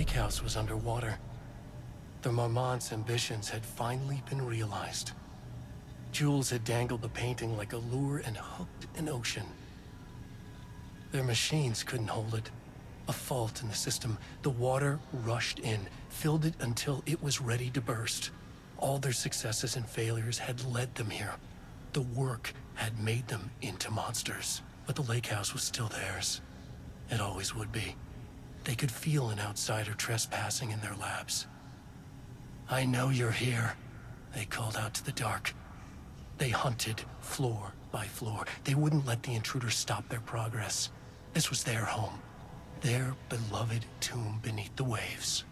lake house was underwater. The Marmonts' ambitions had finally been realized. Jules had dangled the painting like a lure and hooked an ocean. Their machines couldn't hold it. A fault in the system. The water rushed in, filled it until it was ready to burst. All their successes and failures had led them here. The work had made them into monsters. But the lake house was still theirs. It always would be. They could feel an outsider trespassing in their labs. "I know you're here," they called out to the dark. They hunted floor by floor. They wouldn't let the intruders stop their progress. This was their home. Their beloved tomb beneath the waves.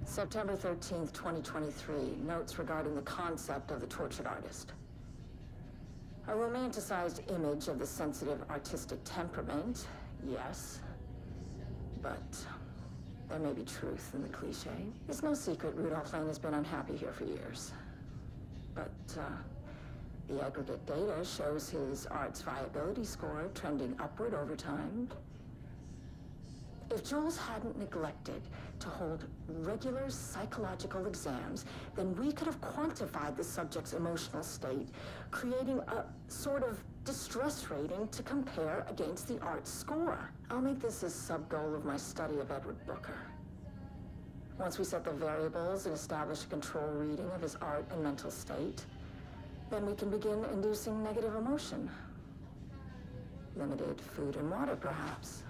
September 13th, 2023, notes regarding the concept of the tortured artist. A romanticized image of the sensitive artistic temperament, yes. But there may be truth in the cliche. It's no secret Rudolf Lane has been unhappy here for years. But, the aggregate data shows his art's viability score trending upward over time. If Jules hadn't neglected to hold regular psychological exams, then we could have quantified the subject's emotional state, creating a sort of distress rating to compare against the art score. I'll make this a sub-goal of my study of Edward Booker. Once we set the variables and establish a control reading of his art and mental state, then we can begin inducing negative emotion. Limited food and water, perhaps.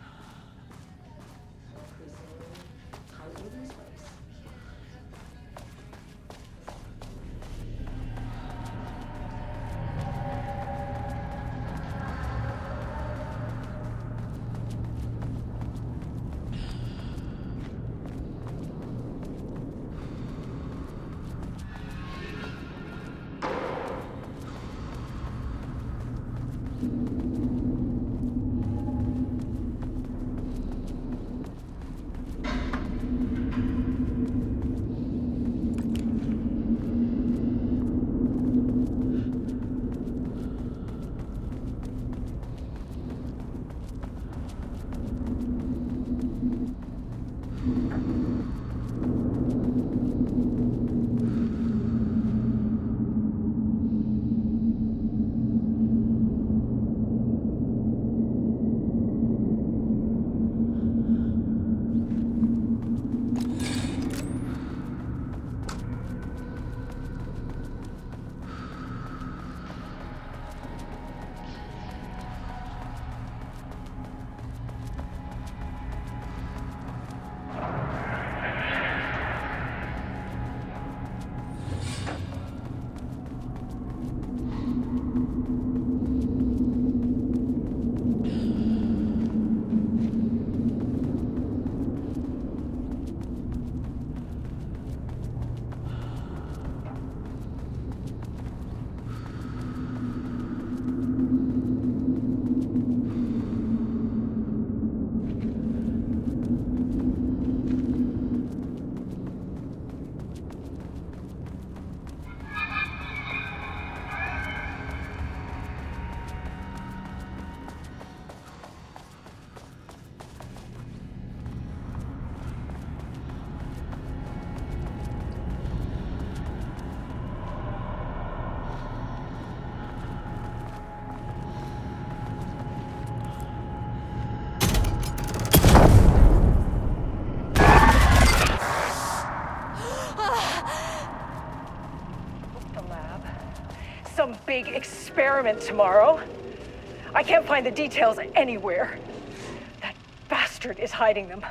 big experiment tomorrow. I can't find the details anywhere. That bastard is hiding them.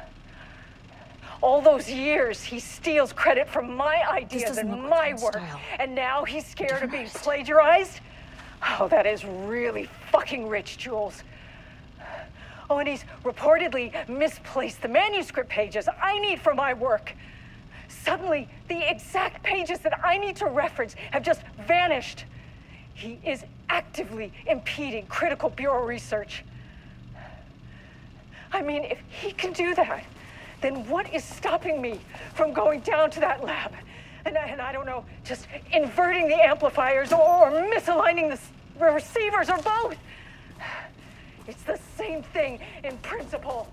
All those years, he steals credit for my ideas and my work. And now he's scared of being plagiarized? Oh, that is really fucking rich, Jules. Oh, and he's reportedly misplaced the manuscript pages I need for my work. Suddenly, the exact pages that I need to reference have just vanished. He is actively impeding critical bureau research. I mean, if he can do that, then what is stopping me from going down to that lab? And I don't know, just inverting the amplifiers or misaligning the receivers or both. It's the same thing in principle.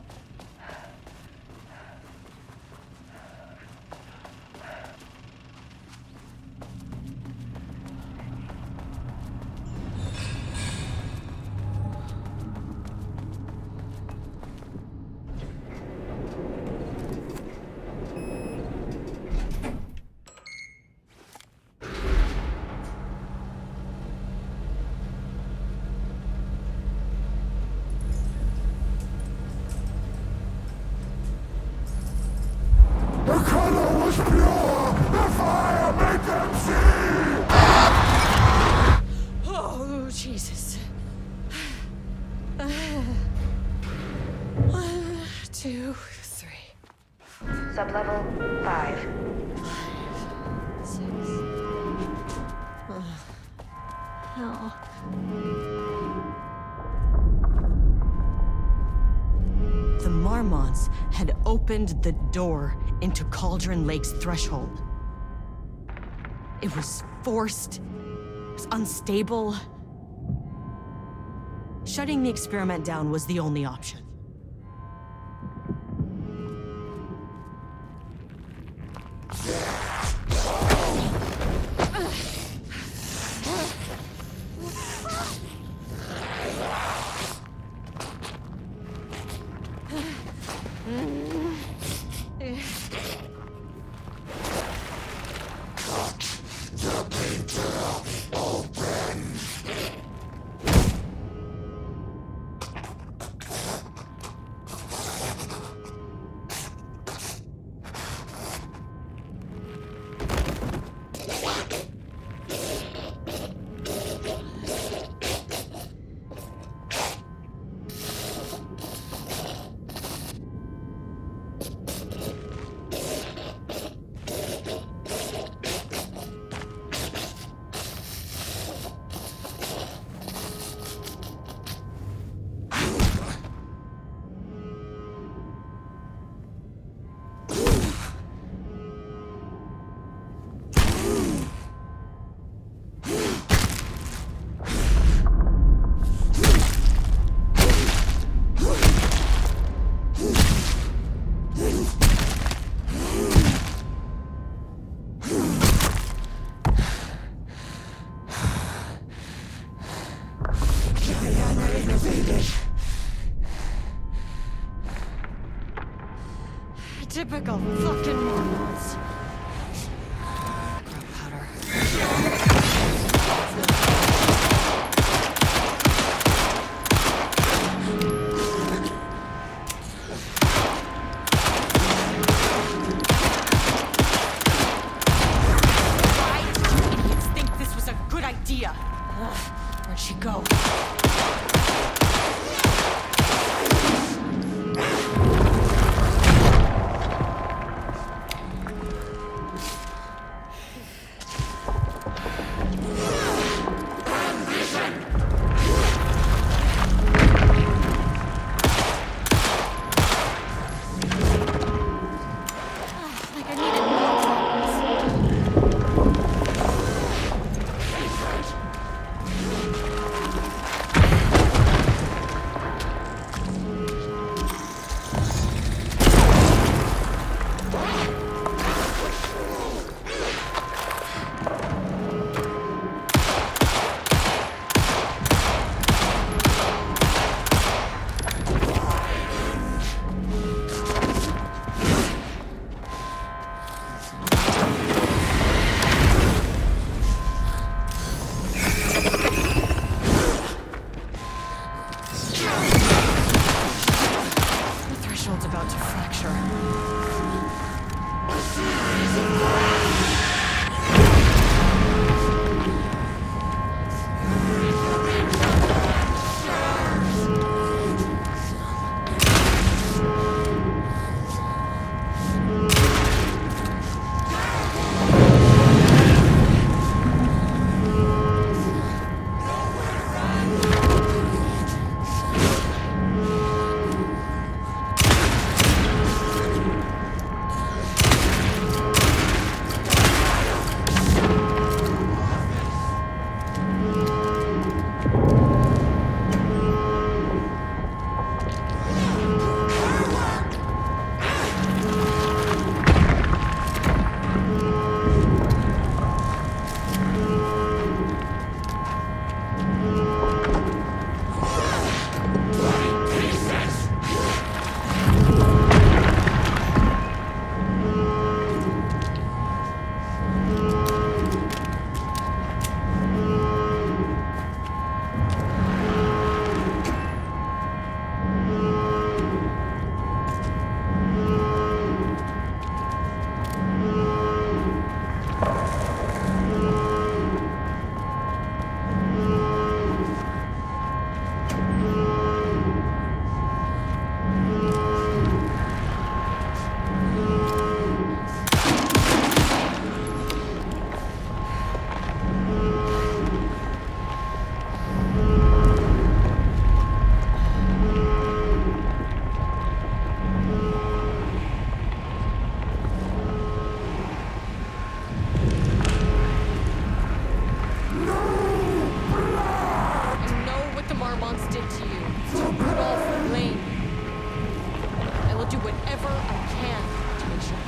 Jesus. 1, 2, 3.
Sublevel 5.
6. Hell. The Marmonts had opened the door into Cauldron Lake's threshold. It was forced. It was unstable. Shutting the experiment down was the only option. Typical fucking Marmonts. Grow powder. Why did you idiots think this was a good idea? Where'd she go?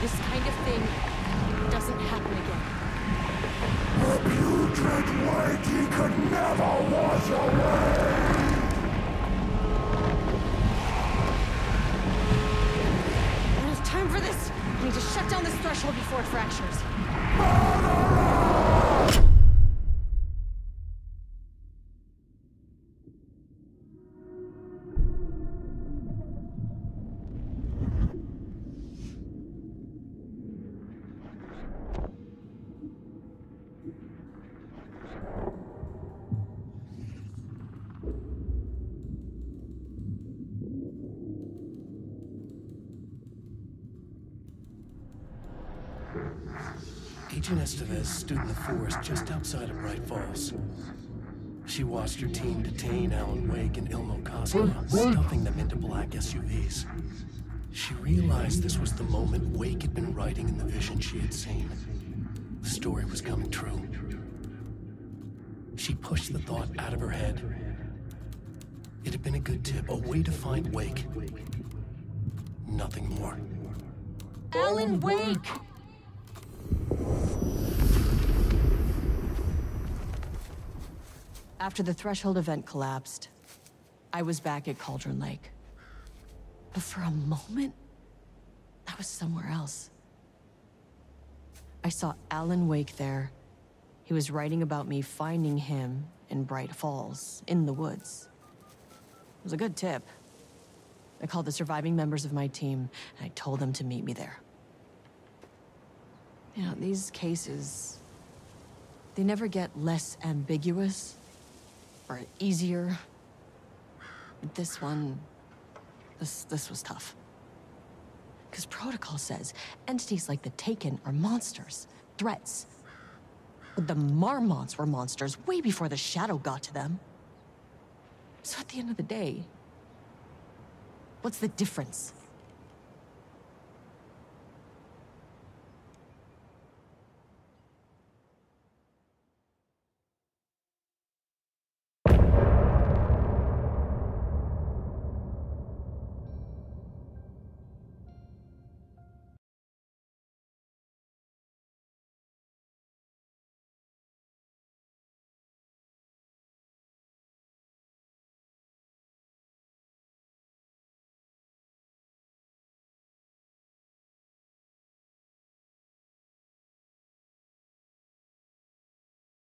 this kind of thing doesn't happen again.
The putrid weight he could never wash away!
I don't have time for this! I need to shut down this threshold before it fractures.
Agent Estevez stood in the forest just outside of Bright Falls. She watched her team detain Alan Wake and Ilmo Koskela, stuffing them into black SUVs. She realized this was the moment Wake had been writing in the vision she had seen. The story was coming true. She pushed the thought out of her head. It had been a good tip, a way to find Wake. Nothing more.
Alan Wake!
After the threshold event collapsed, I was back at Cauldron Lake. But for a moment, I was somewhere else. I saw Alan Wake there. He was writing about me finding him in Bright Falls, in the woods. It was a good tip. I called the surviving members of my team, and I told them to meet me there. You know, these cases, they never get less ambiguous or easier. But this one, this was tough. Because protocol says entities like the Taken are monsters, threats. But the Marmonts were monsters way before the Shadow got to them. So at the end of the day, what's the difference?